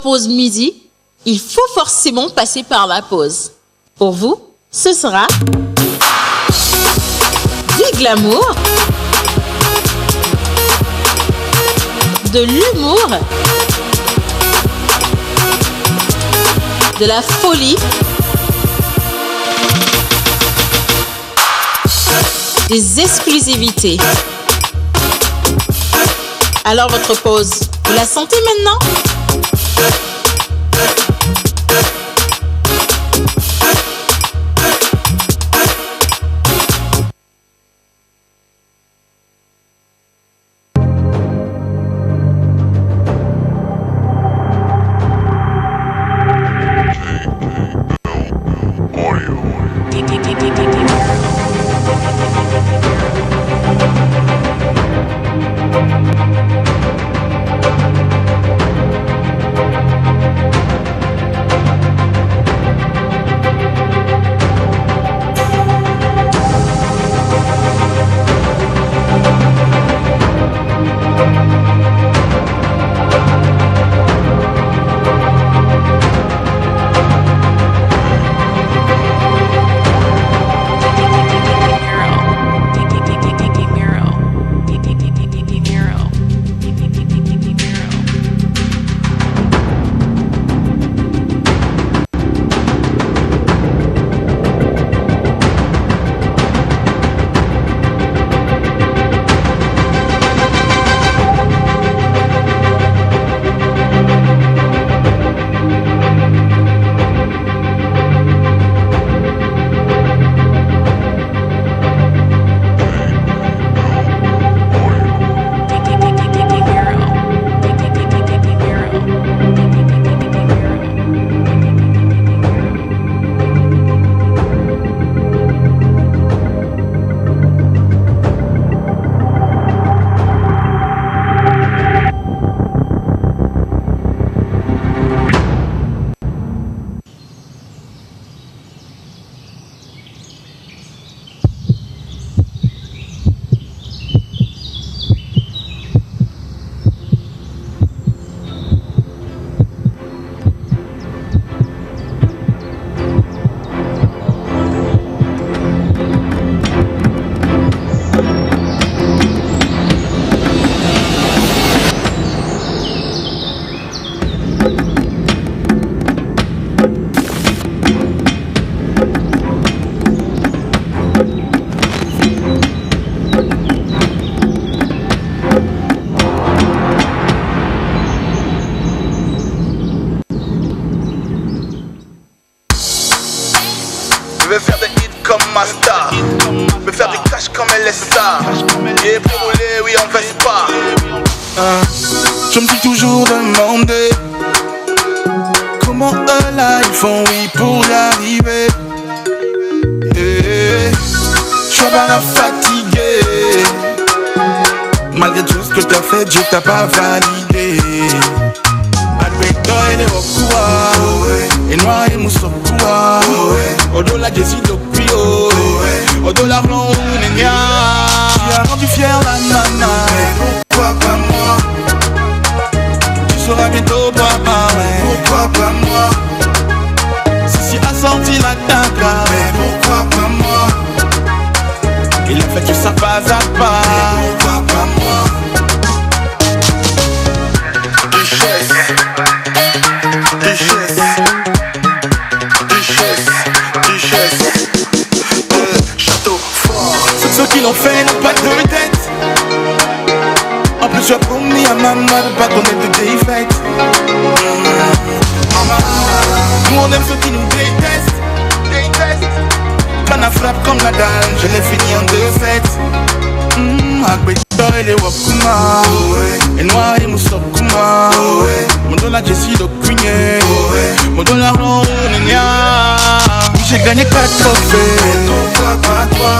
Pause midi, il faut forcément passer par la pause. Pour vous, ce sera du glamour, de l'humour, de la folie, des exclusivités. Alors votre pause, vous la sentez maintenant ? Je vais faire des hits comme ma star, me faire des cash comme elle est star. Et pour rouler, oui, on veste pas. Je me suis toujours demandé comment eux là ils font, oui, pour y arriver. Je suis pas fatigué. Malgré tout ce que t'as fait, Dieu t'a pas validé. Il est au courant, et noir et mousse au courant. Au dollar, j'ai si d'opio. Au dollar, non, tu as rendu fier la nana. Pourquoi pas moi? Tu seras bientôt papa. Pourquoi pas moi? Si a sorti la taka. Pourquoi pas moi? Il a fait tout ça pas à pas. Pourquoi pas moi? Duchesse. Duchesse, château fort. Ceux qui l'ont fait n'ont pas de tête. En plus j'ai promis à maman de pas donner de défaite. Nous on aime ceux qui nous détestent. Plan à frappe comme la dalle, je l'ai fini en 2-7. Akbeto ele wakuma, et noir et mousse kuma. Mon dollar Jessie de Queen, mon dollar non nia. J'ai gagné 4 trophées. Pourquoi pas toi?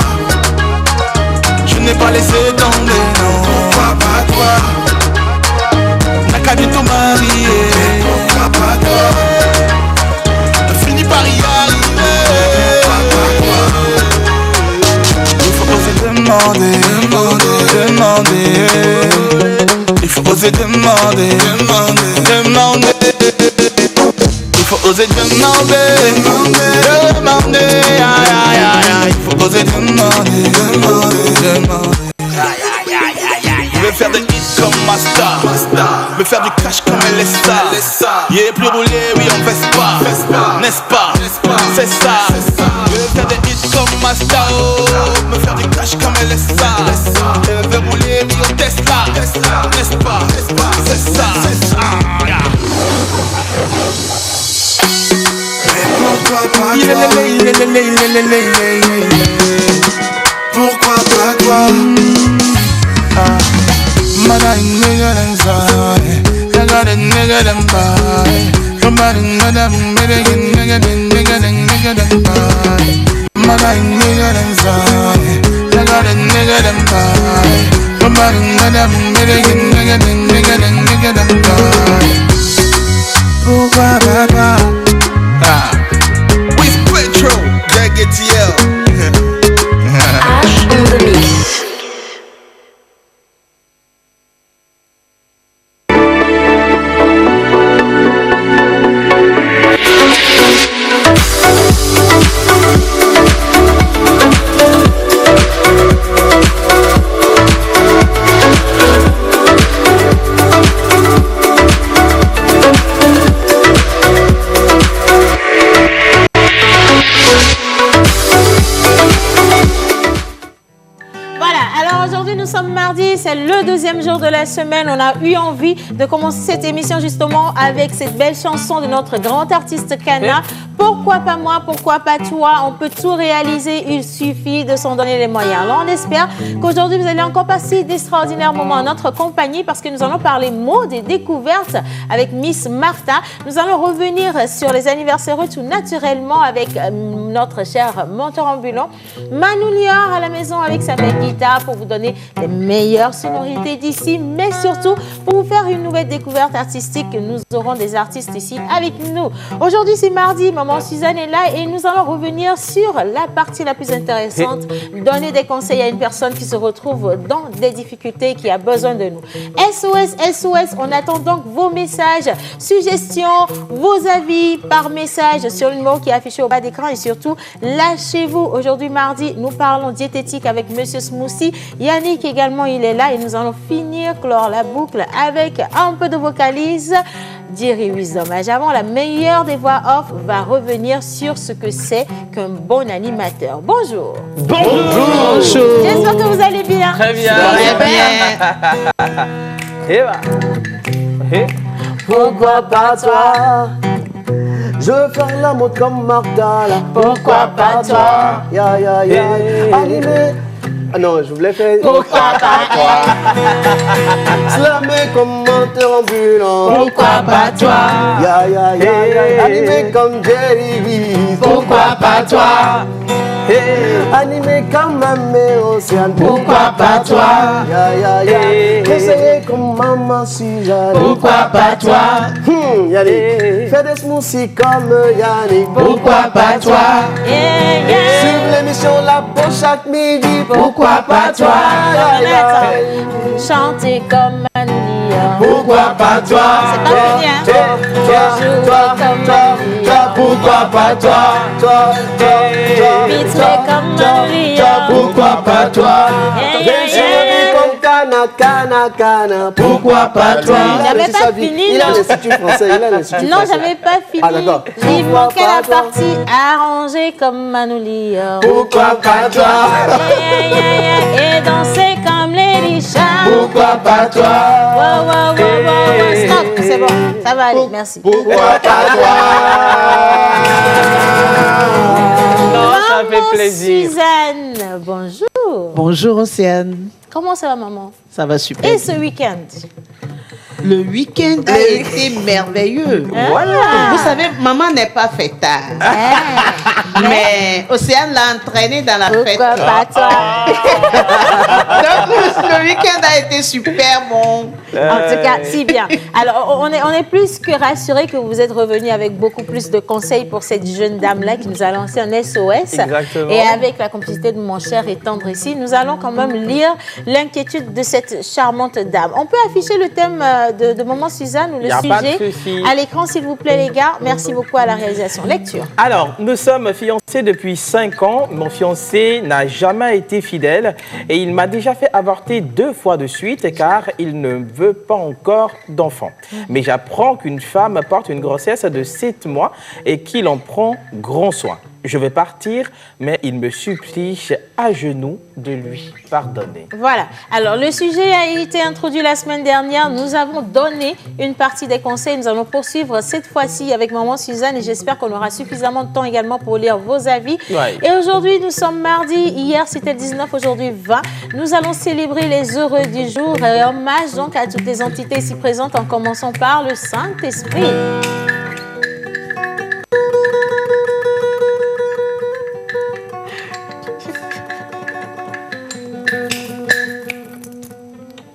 Je n'ai pas laissé tomber, non. Pourquoi pas toi? N'a qu'à bientôt marier. Pourquoi pas toi? T'as fini par y arriver. Pourquoi pas toi? Il faut oser demander. Il faut oser demander. oser demander, aïe, aïe, aïe, il faut oser demander. Je veux faire des hits comme Masta, je veux faire du cash comme LSA. Yeah, plus roulé, oui on veste pas, n'est-ce pas, c'est ça. Je veux faire des hits comme Masta, me faire du cash comme LSA. Je veux rouler, oui on Tesla, n'est-ce pas, c'est ça. Pourquoi pas toi? Man, I nigga them sorry. I got a nigga them boy. Somebody nigga them nigga them boy. Man, I nigga them sorry. I got a nigga them boy. Somebody nigga them nigga them boy. Pourquoi pas toi? With Petro, JGTL. Ash in the mix. C'est le deuxième jour de la semaine. On a eu envie de commencer cette émission justement avec cette belle chanson de notre grand artiste Kana. Pourquoi pas moi, pourquoi pas toi? On peut tout réaliser, il suffit de s'en donner les moyens. Alors on espère qu'aujourd'hui vous allez encore passer d'extraordinaires moments en notre compagnie parce que nous allons parler mode et découvertes avec Miss Martha. Nous allons revenir sur les anniversaires tout naturellement avec notre cher monteur ambulant Manu Lior à la maison avec sa belle guitare pour vous donner les meilleures sonorités d'ici, mais surtout pour vous faire une nouvelle découverte artistique. Nous aurons des artistes ici avec nous. Aujourd'hui c'est mardi, maman Suzanne est là et nous allons revenir sur la partie la plus intéressante, donner des conseils à une personne qui se retrouve dans des difficultés, qui a besoin de nous. SOS, SOS, on attend donc vos messages, suggestions, vos avis par message sur le numéro qui est affiché au bas d'écran et surtout lâchez-vous. Aujourd'hui mardi, nous parlons diététique avec Monsieur Smoothie. Yannick également, il est là et nous allons clore la boucle avec un peu de vocalise. Jerry Wisdom. Avant, la meilleure des voix off va revenir sur ce que c'est qu'un bon animateur. Bonjour. Bonjour. J'espère que vous allez bien. Très bien. Et va. Pourquoi pas toi? Je veux faire l'amour comme Martha. Pourquoi pas toi? Ya. Animé. Ah non, je voulais faire. Pourquoi pas toi? Slammer comme monteur ambulant. Pourquoi pas toi? Ya. Animé comme Jerry Lee. Pourquoi pas toi? Animé comme Mamé Océane. Pourquoi pas toi? Ya. Conseiller comme Maman Suzanne. Pourquoi pas toi? Yannick. Fais des smoothies comme Yannick. Pourquoi pas toi? Suivre l'émission La Pause chaque midi. Pourquoi pas toi? Chanter comme Manu Lior. Pourquoi pas toi? C'est pas fini, hein? Toi, pourquoi pas toi? Pitrer comme Manu Lior. Pourquoi pas toi? Comme Kana. Pourquoi pas toi? J'avais pas fini, Il a non? l'Institut français. Non, j'avais pas fini. Ah, d'accord. Il manquait la partie arrangée comme Manu Lior. Pourquoi pas toi? Et danser comme Lady Cham. Pourquoi pas toi? Wow. Stop, c'est bon, ça va aller, merci. Pourquoi pas toi? Non, ça fait plaisir. Suzanne, bonjour. Bonjour Océane, Comment ça va, maman? ça va super. Et ce week-end? Le week-end a été merveilleux. Voilà. Vous savez, maman n'est pas fêtard. Mais Océane l'a entraînée dans la fête. Pourquoi pas toi? Donc le week-end a été super bon. En tout cas, si bien. Alors, on est plus que rassurés que vous êtes revenu avec beaucoup plus de conseils pour cette jeune dame-là qui nous a lancé un SOS. Exactement. Et avec la complicité de mon cher et tendre ici, nous allons quand même lire l'inquiétude de cette charmante dame. On peut afficher le thème de Maman Suzanne ou le Y a pas de sujet. souci. À l'écran, s'il vous plaît, les gars. Merci beaucoup à la réalisation. Lecture. Alors, nous sommes fiancés depuis 5 ans. Mon fiancé n'a jamais été fidèle et il m'a déjà fait avorter 2 fois de suite car il ne veut pas encore d'enfant. Mais j'apprends qu'une femme porte une grossesse de 7 mois et qu'il en prend grand soin. Je vais partir, mais il me supplie à genoux de lui pardonner. Voilà. Alors, le sujet a été introduit la semaine dernière. Nous avons donné une partie des conseils. Nous allons poursuivre cette fois-ci avec Maman Suzanne et j'espère qu'on aura suffisamment de temps également pour lire vos avis. Ouais. Et aujourd'hui, nous sommes mardi. Hier, c'était le 19, aujourd'hui 20. Nous allons célébrer les heureux du jour et hommage donc à toutes les entités ici présentes en commençant par le Saint-Esprit.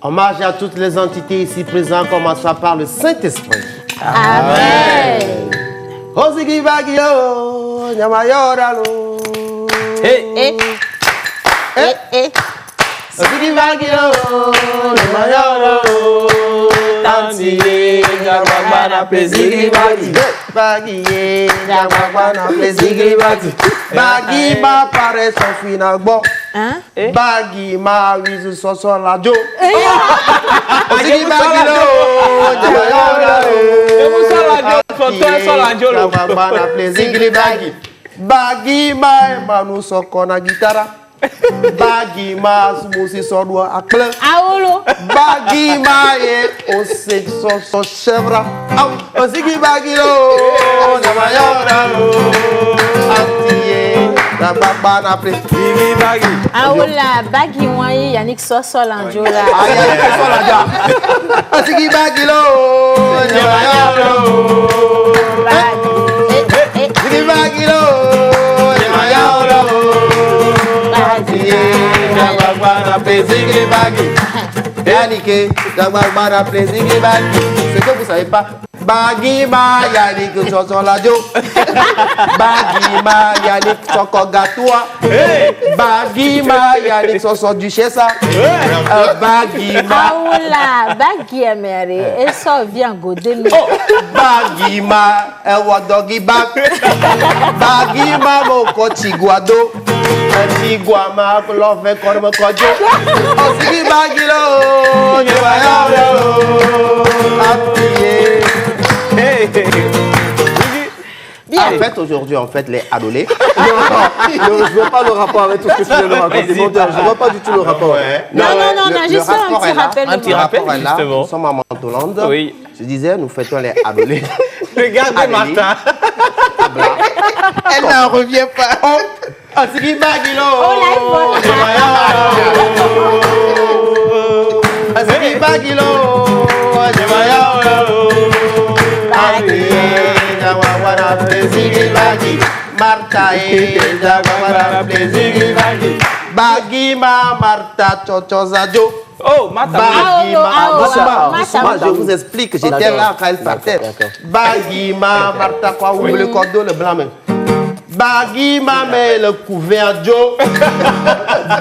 Hommage à toutes les entités ici présentes, commençant par le Saint-Esprit. Amen. Ozigi bagio, nyamayoralo. Hey. Ozigi bagio, nyamayoralo. Tantiye, nyamagwana plezigi bagi. Bagiye, nyamagwana plezigi bagi. Bagi ma pare son finagbo. Hein? Bagi ma wizu soso lajo. Ozigi bagio, nyamayoralo. Nyamagwana plezigi bagi. Bagi ma manu sokona gitara. Bagi ma sumusi sodwa akle. Aolo. Bagi ma ye ose so chevra. Ozigi bagi lo, nyamayora lo. Antiye, nababa na plezigi bagi. Aola, bagi moyen, Yannick Soso Lanjola. Aya ke so la ja. Ozigi bagi lo, nyamayora lo. Ozigi bagi lo, nyamayora lo. Dagbagbara plezigi bagi. Yannick, Dagbagbara plezigi bagi. C'est que vous savez pas. Bagi ma Yannick Soso Lajo. Bagi ma Yannick Soko Gatoua. Bagi ma Yannick Soso Duchessa. Bagi ma. Aola, bagi emere, et ça vient goder. Bagi ma Ewa Dogi Bak. Bagi ma Moko Chiguado. Chiguama Love Kormo Kojo. Osigi bagi lo, nyawaya lo. Appuyé. Bien. En fait, aujourd'hui, les adolés. Je ne vois pas le rapport avec tout ce que tu viens de raconter. Je ne vois pas du tout le rapport. Non, juste un petit rappel. Un petit rappel, justement. Nous sommes à Mantoland. Oui. Je disais, nous fêtons les adolés. Regardez Martin. Elle n'en revient pas. Asigi bagilo. Oh, Asigi bagilo. Marta Bagi ma Marta Chochozajo. Oh, Martin. Moi, je vous explique, j'étais là quand elle partait. Bagi ma Marta quoi ouvre le cordeau le blanc même. Bagi ma mais le couvert Joe.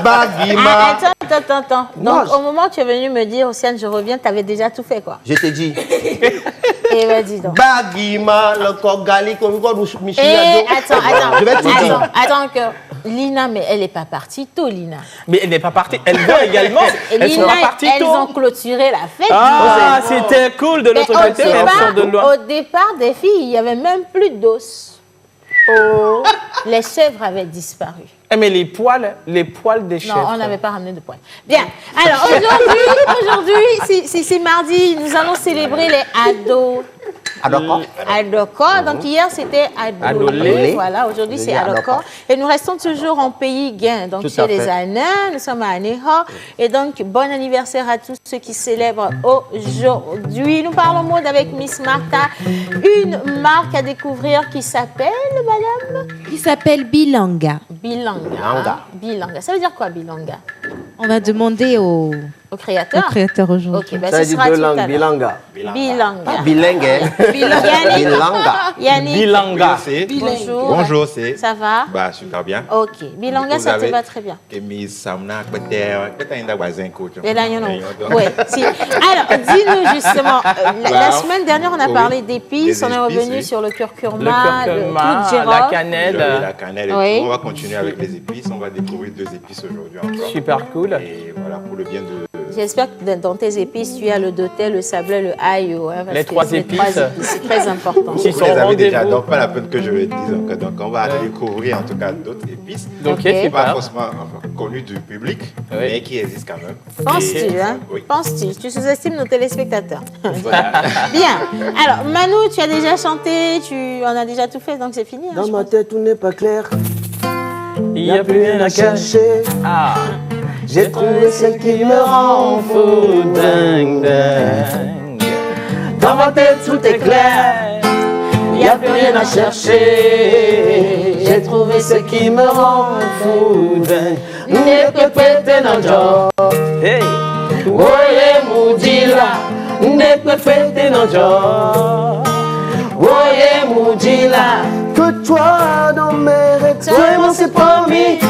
Bagi ma. Attends. Donc, au moment où tu es venu me dire, Océane, je reviens, tu avais déjà tout fait, quoi. Je te dis. Et vas-y donc. Bagi ma le corps gali comme quoi Michel. Attends. Je vais te dire. Attends que Lina, mais elle n'est pas partie tôt, Lina. Mais elle n'est pas partie. Elle va également. Elle Lina, sera partie elles tôt. ont clôturé la fête. Ah, c'était cool de notre côté, mais elles sont de loin. Au départ des filles, il n'y avait même plus d'os. Oh, les chèvres avaient disparu. Mais les poils des chèvres. Non, on n'avait pas ramené de poils. Bien. Alors, aujourd'hui, c'est mardi, nous allons célébrer les ados. Adoko. Donc, hier, c'était Adolé. Voilà, aujourd'hui, c'est Adoko. Et nous restons toujours en pays gain. Donc, chez les Anins, nous sommes à Aného. Et donc, bon anniversaire à tous ceux qui célèbrent aujourd'hui. Nous parlons mode avec Miss Martha. Une marque à découvrir qui s'appelle, madame? Qui s'appelle Bilanga. Bilanga. Ça veut dire quoi, Bilanga? On va demander aux Au créateur. Au créateur aujourd'hui. Ok, ben Ça ce dit sera deux tout à langues, l'heure. bilanga. Bilanga. Bilingue, hein. Yannick. Bilanga. Yannick. Bilanga. Bonjour. Bonjour, c'est. Ça va? Bah, super bien. Ok. Bilanga, ça te va très bien. Kemi Samna, peut-être un voisin coach. Oui, si. Alors, dis-nous justement, la semaine dernière, on a parlé d'épices, on est revenu sur le curcuma, le clou de girofle. la cannelle. La cannelle et tout. On va continuer avec les épices. On va découvrir 2 épices aujourd'hui encore. Super cool. Et voilà, pour le bien de... J'espère que dans tes épices, tu as le doté, le sablé, le ail. Hein, les 3 épices. C'est très important. Vous les avez déjà, donc pas la peine que je le dise encore. Donc on va découvrir en tout cas d'autres épices. Donc, qui ne sont pas forcément connues du public, mais qui existent quand même. Penses-tu, hein? Oui. Penses-tu? Tu sous-estimes nos téléspectateurs. Bien. Alors, Manu, tu as déjà chanté, tu en as déjà tout fait, donc c'est fini. Hein, Dans ma tête, tout n'est pas clair. Il n'y a plus rien à cacher. Ah. J'ai trouvé celle qui me rend fou, dingue, dingue. Dans ma tête, tout est clair. Il n'y a plus rien à chercher. J'ai trouvé ce qui me rend fou, dingue. Ne peut péter dans le job. Hey. Oye, Moudila. Ne peut péter dans le job. Oye, Moudila. Que toi, dans mes rêves, vraiment c'est promis.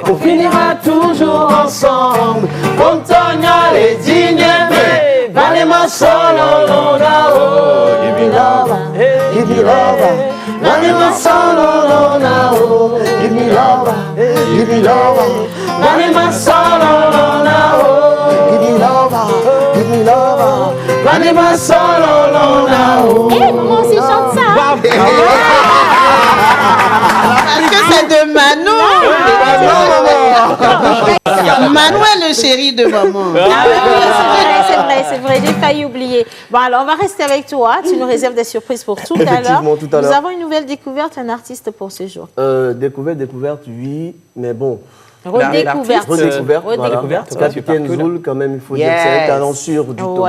On finira toujours ensemble. Pontonia les dignes, valez-moi solo, lona, oh. Give me love, give me love. Valez-moi solo, lona, oh. Give me love, give me love. Valez-moi solo, lona, oh. Give me love, give me love. Valez-moi solo, lona, oh. Eh, maman aussi chante ça. Parce que c'est de Manu. Manu est le chéri de maman. Ah oui, c'est vrai, j'ai failli oublier. Bon, alors on va rester avec toi. Tu nous réserves des surprises pour tout à l'heure. Effectivement, tout à l'heure. Nous avons une nouvelle découverte, un artiste pour ce jour. Découverte, oui, mais bon. Redécouverte. Redécouverte. Capitaine Zoul, quand même, il faut dire que c'est un talent sûr du Togo.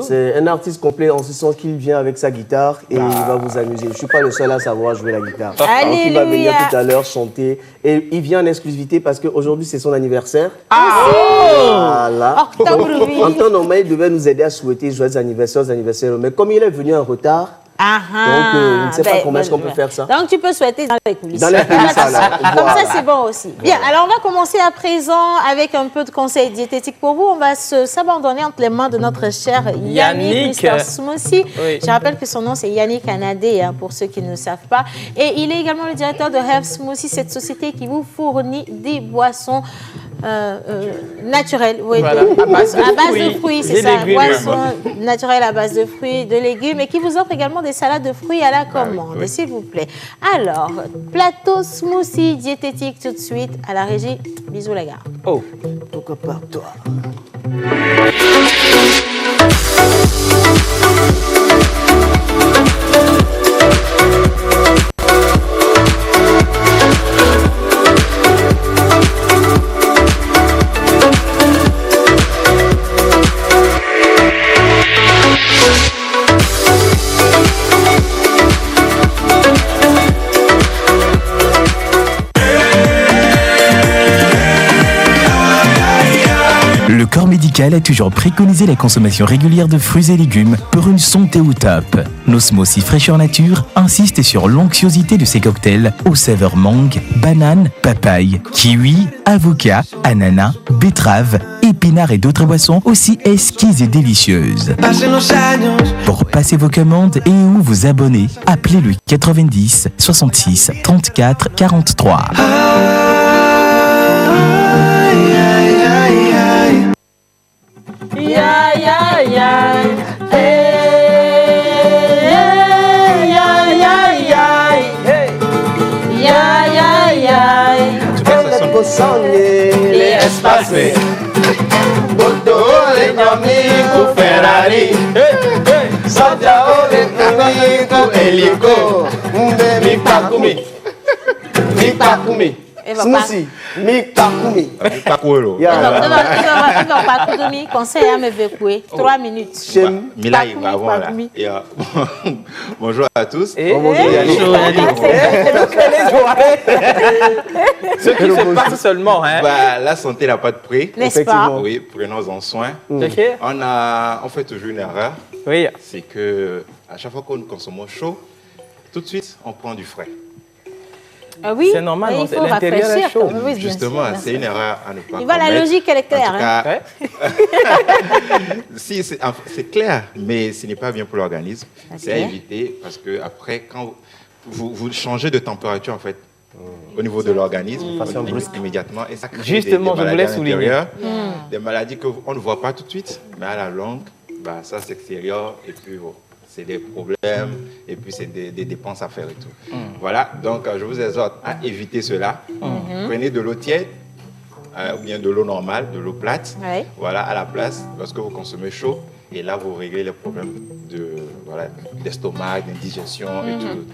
C'est un artiste complet en ce sens qu'il vient avec sa guitare et il va vous amuser. Je ne suis pas le seul à savoir jouer la guitare. Donc, il va venir tout à l'heure chanter. Et il vient en exclusivité parce qu'aujourd'hui, c'est son anniversaire. Voilà. En temps normal, il devait nous aider à souhaiter joyeux anniversaire aux anniversaires. Mais comme il est venu en retard, donc, je ne sais pas comment est-ce qu'on peut faire ça. Donc, tu peux souhaiter dans les coulisses. Dans les coulisses, alors. Comme ça, c'est bon aussi. Bien, alors on va commencer à présent avec un peu de conseils diététiques pour vous. On va s'abandonner entre les mains de notre cher Yannick Mr. Smoothie. Oui. Je rappelle que son nom, c'est Yannick Anadé, hein, pour ceux qui ne le savent pas. Et il est également le directeur de Health Smoothie, cette société qui vous fournit des boissons naturelles. Oui, voilà. à base de fruits, c'est ça. Boissons naturelles à base de fruits, de légumes, et qui vous offre également des salades de fruits à la commande, s'il vous plaît. Alors, plateau smoothie diététique tout de suite à la régie. Bisous les gars. Oh, pourquoi pas toi? Le corps médical a toujours préconisé la consommation régulière de fruits et légumes pour une santé au top. Nos smoothies fraîcheur nature insistent sur l'onctuosité de ces cocktails aux saveurs mangue, banane, papaye, kiwi, avocat, ananas, betterave, épinards et d'autres boissons aussi exquises et délicieuses. Pour passer vos commandes et ou vous abonner, appelez le 90 66 34 43. Ya ya ya, les espacés, les amigos Ferrari, Santiago les amigos hélico, mi pakumi. Elle va pas. Smoothie. Mikakumi. Kakouelo. Il va pas tout donner. Conseil à me vecouer. 3 minutes. Mila il va avant là. Et, bonjour à tous. Bonjour. Ce qui se passe seulement, hein. Bah, la santé n'a pas de prix. N'est-ce pas? Oui, prenons-en soin. Ok. On fait toujours une erreur. Oui. C'est que à chaque fois que nous consommons chaud, tout de suite, on prend du frais. Ah oui, c'est normal, il faut l'intérieur est rafraîchir. chaud. Oui, Justement, c'est une erreur à ne pas commettre. La logique, elle est claire. Si, c'est clair, mais ce n'est pas bien pour l'organisme. Okay. C'est à éviter parce que après, quand vous changez de température, en fait, au niveau de l'organisme, immédiatement, et ça crée justement, des maladies à l'intérieur, des maladies qu'on ne voit pas tout de suite, mais à la longue, bah, ça s'extérieur et puis c'est des problèmes et puis c'est des dépenses à faire et tout. Voilà, donc je vous exhorte à éviter cela. Prenez de l'eau tiède ou bien de l'eau normale, de l'eau plate, voilà, à la place lorsque vous consommez chaud. Et là, vous réglez les problèmes d'estomac, d'indigestion et tout.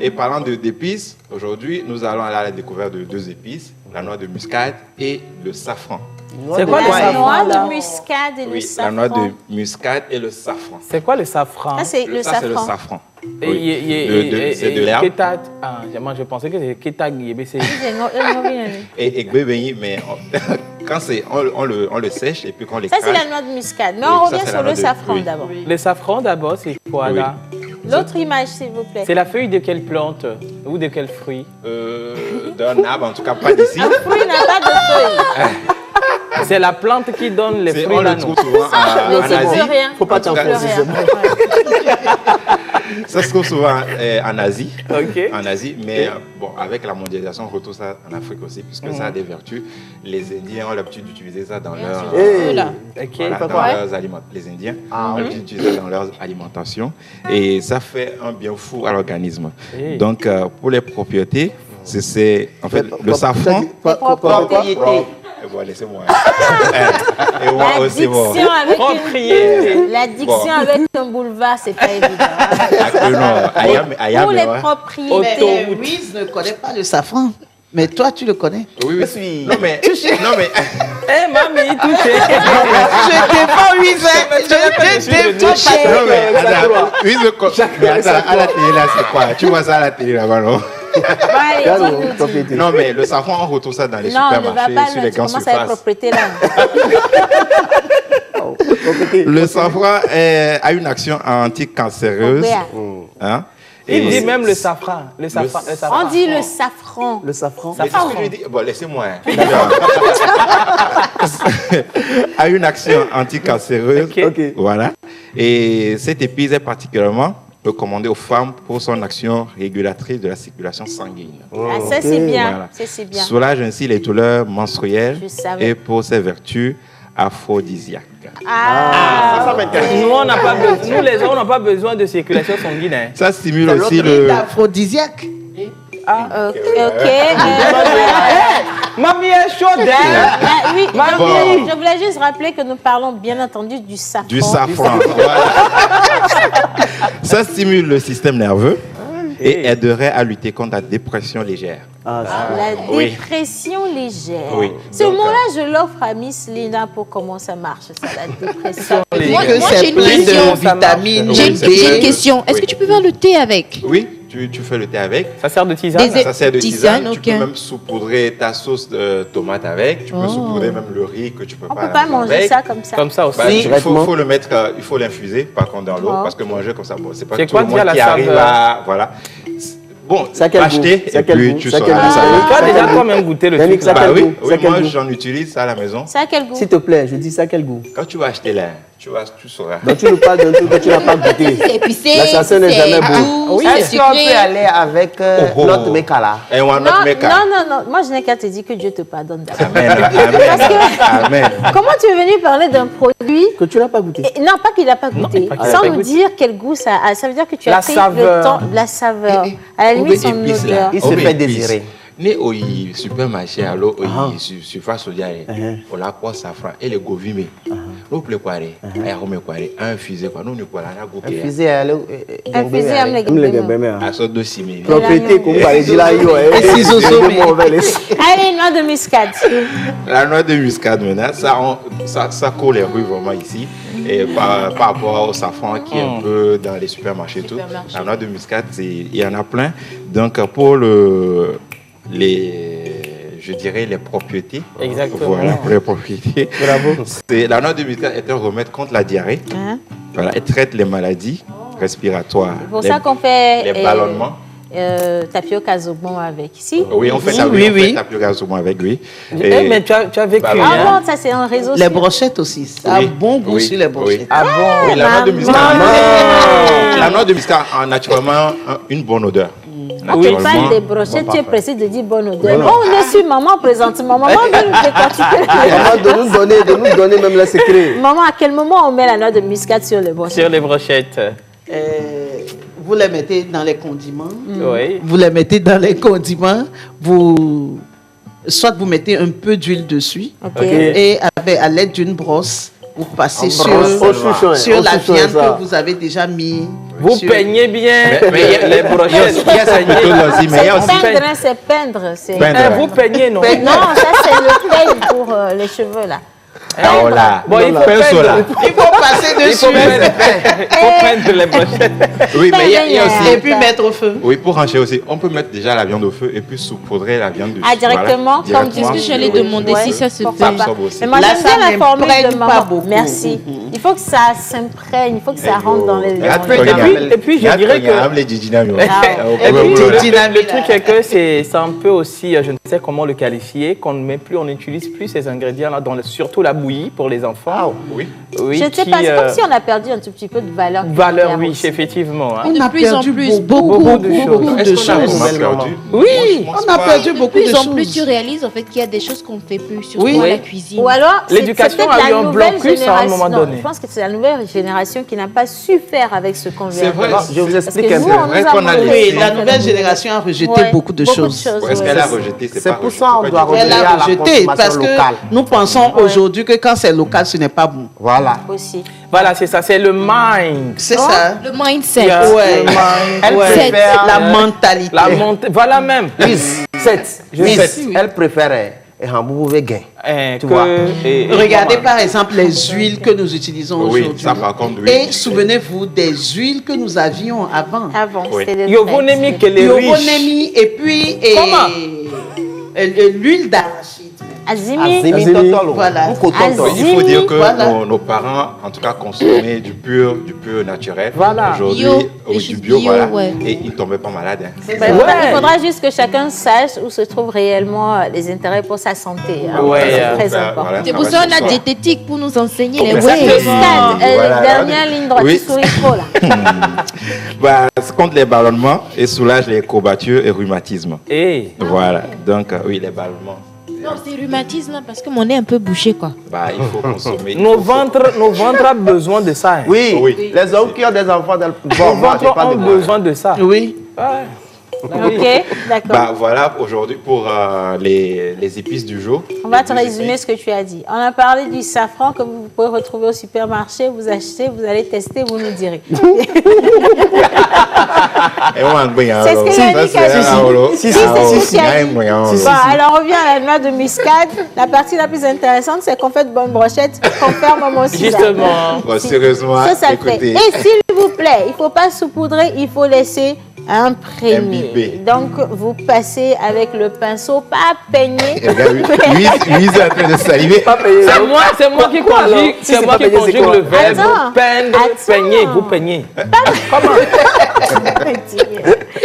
Et parlant d'épices, aujourd'hui, nous allons aller à la découverte de 2 épices, la noix de muscade et le safran. C'est quoi le safran? La noix de muscade et le safran. La noix de muscade et le safran. C'est quoi le safran? Ça, c'est le safran. C'est le safran. C'est de l'herbe. Moi, je pensais que c'était Ketag. Et Gbebeni, mais quand on le sèche et puis qu'on l'écrase. Ça, c'est la noix de muscade. Mais on revient sur le safran d'abord. Le safran d'abord, c'est quoi là? L'autre image, s'il vous plaît. C'est la feuille de quelle plante ou de quel fruit? D'un arbre, en tout cas pas d'ici. Un fruit n'a pas de feuille. C'est la plante qui donne les fruits. On le trouve souvent en Asie. Il ne faut pas t'en faire. Ça se trouve souvent en Asie. Okay. En Asie, mais bon, avec la mondialisation, on retrouve ça en Afrique aussi, puisque ça a des vertus. Les Indiens ont l'habitude d'utiliser ça dans leurs aliments. Les Indiens ont l'habitude d'utiliser ça dans leur alimentation. Et ça fait un bien fou à l'organisme. Donc, pour les propriétés, c'est en fait le safran. Bon, laissez-moi. Et moi aussi, bon. L'addiction avec un boulevard, c'est pas évident. Pour les propriétés. Louise ne connaît pas le safran. Mais toi, tu le connais. Oui. Non, mais. Mamie, touché. Je t'ai pas Louise. Je t'ai touché. Non, mais Louise, à la télé, là, c'est quoi? Tu vois ça à la télé, là-bas, non? Non, mais le safran, on retrouve ça dans les supermarchés, sur les grandes surfaces. Le safran a une action anti-cancéreuse. Hein? Il dit même le safran. On dit le safran. Le safran. Bon, laissez-moi. A une action anti-cancéreuse. Voilà. Et cette épice est particulièrement recommandé aux femmes pour son action régulatrice de la circulation sanguine. Ça, c'est bien. Voilà. Soulage ainsi les douleurs menstruelles et pour ses vertus aphrodisiaques. Ça m'intéresse. Nous, les hommes, on n'a pas besoin de circulation sanguine. Hein. Ça stimule aussi le... aphrodisiaque. Ok. Mamie est chaude. Oui, je voulais juste rappeler que nous parlons bien entendu du safran. Du safran. Voilà. Ça stimule le système nerveux et aiderait à lutter contre la dépression légère. La dépression légère. Oui. Ce mot-là, je l'offre à Miss Lina pour comment ça marche, ça, la dépression légère. Moi, j'ai une question. Vitamines. J'ai une question. Est-ce que tu peux faire le thé avec? Oui. Tu fais le thé avec. Ça sert de tisane. Ça sert de tisane. Tu peux même saupoudrer ta sauce de tomate avec. Tu peux saupoudrer même le riz que tu peux pas. On peut pas manger avec. ça comme ça. Comme ça aussi. Il faut le mettre, il faut l'infuser par contre dans l'eau parce que manger comme ça, bon, c'est pas tout le monde qui arrive à voilà. Bon, acheter et puis tu sauras. Tu as déjà quand même goûté le truc. Oui, moi j'en utilise ça à la maison. Ça a quel goût? S'il te plaît, je dis ça a quel goût? Quand tu vas acheter là, tu sauras. Donc tu nous parles d'un truc que tu n'as pas goûté. C'est épicé, l'assassin n'est jamais beau. Oui, est-ce qu'on peut aller avec notre méca là? Non. Moi, je n'ai qu'à te dire que Dieu te pardonne. Amen. Comment tu es venu parler d'un produit que tu n'as pas goûté? Non, pas qu'il n'a pas goûté. Sans nous dire quel goût ça a. Ça veut dire que tu as pris le temps de la saveur. À la limite, son odeur. Il se fait désirer. né au supermarché alors au surface au diable on la quoi safran et le govime nous plaît quoi et on quoi un fusée quoi nous quoi la go un fusée à sorte de ciment propriété comme par dit là yo allez noix de muscade la noix de muscade maintenant ça colle les rues vraiment ici et par rapport au safran qui est un peu dans les supermarchés tout la noix de muscade il y en a plein donc pour je dirais les propriétés. Exactement. Voilà, pour les propriétés. Bravo. La noix de muscade est un remède contre la diarrhée. Voilà, elle traite les maladies respiratoires. C'est pour ça qu'on fait les ballonnements. Tapioca zoubon avec ici. Oui, on fait tapioca zoubon avec, oui. Mais tu as vécu. Ah bon, ça c'est un réseau. Les brochettes aussi. Ça a bon goût sur les brochettes. Ah bon? Oui, la noix de muscade. La noix de muscade a naturellement une bonne odeur. Quand tu parles des brochettes, tu es pressé de dire bonne odeur. On est sur maman présentement. Maman veut nous décortiquer. Maman de nous donner même le secret. Maman, à quel moment on met la noix de muscade sur les brochettes? Sur les brochettes. Vous les mettez dans les condiments. Oui. Vous les mettez dans les condiments. Soit vous mettez un peu d'huile dessus. Et à l'aide d'une brosse, vous passez sur la viande que vous avez déjà mis. Vous peignez bien les brochettes. C'est peindre. Vous peignez, non? Non, ça c'est le peigne pour les cheveux là. Bon, il faut passer dessus. Il faut peindre les brochettes. Oui, mais il y a aussi. Et puis mettre au feu. Oui, pour ranger aussi. On peut mettre déjà la viande au feu et puis saupoudrer la viande dessus. Ah, directement? Voilà, Comme ce que j'allais demander si ça se fait. Mais moi, j'aime bien la formule de maman. Merci. Il faut que ça s'imprègne, il faut que ça rentre dans les... Et puis, je dirais que... Le truc est que c'est un peu aussi, je ne sais comment le qualifier, qu'on ne met plus, on n'utilise plus ces ingrédients-là, surtout la bouillie pour les enfants. Oui. Je ne sais pas, c'est comme si on a perdu un tout petit peu de valeur. Oui, effectivement. On a perdu beaucoup de choses. Oui, on a perdu beaucoup de choses. De plus en plus, tu réalises en fait qu'il y a des choses qu'on ne fait plus, surtout à la cuisine. Ou alors, l'éducation a eu un blocus à un moment donné. Je pense que c'est la nouvelle génération qui n'a pas su faire avec ce qu'on lui a donné. Je vous explique un peu. La nouvelle génération a rejeté beaucoup de choses. Est-ce qu'elle a rejeté? C'est pour ça qu'on doit rejeter à la consommation locale. Nous pensons aujourd'hui que quand c'est local, ce n'est pas bon. Voilà. Aussi. Voilà, c'est ça, c'est le mind. C'est ça. Le mindset. Elle préfère la mentalité. Voilà même. Elle préférait tu vois. Regardez par exemple les huiles que nous utilisons aujourd'hui. Ça par contre, oui. Et souvenez-vous des huiles que nous avions avant. C'était des Yovonemi que les riches. Et puis l'huile d'arachide. Azimi. Voilà. Il faut dire que nos parents, en tout cas, consommaient du pur naturel. Voilà. Aujourd'hui, du bio, voilà. Et ils ne tombaient pas malades. Il faudra juste que chacun sache où se trouvent réellement les intérêts pour sa santé. C'est très important. C'est pour ça qu'on a diététique pour nous enseigner les Dernière ligne droite, tu souris trop là. C'est contre les ballonnements et soulage les courbatures et rhumatismes. Voilà. Donc, oui, les ballonnements. Non, c'est rhumatisme parce que mon nez est un peu bouché, quoi. Il faut consommer. Nos ventres ont besoin de ça. Oui. Les hommes qui ont des enfants dans le ventre ont besoin de ça. Oui. Ok, d'accord. Voilà, aujourd'hui, pour les épices du jour. On va te résumer ce que tu as dit. On a parlé du safran que vous pouvez retrouver au supermarché. Vous achetez, vous allez tester, vous nous direz. C'est ce que Yannick a dit. Alors, on revient à la noix de muscade. La partie la plus intéressante, c'est qu'on fait de bonnes brochettes. Qu'on ferme maman aussi. Justement. Sérieusement, écoutez. Et s'il vous plaît, il ne faut pas saupoudrer, il faut laisser imprégné. Donc, vous passez avec le pinceau, pas peigné. Lui, est en train de saliver. C'est moi qui conjugue le verbe peindre, peigner. Vous peignez. Comment?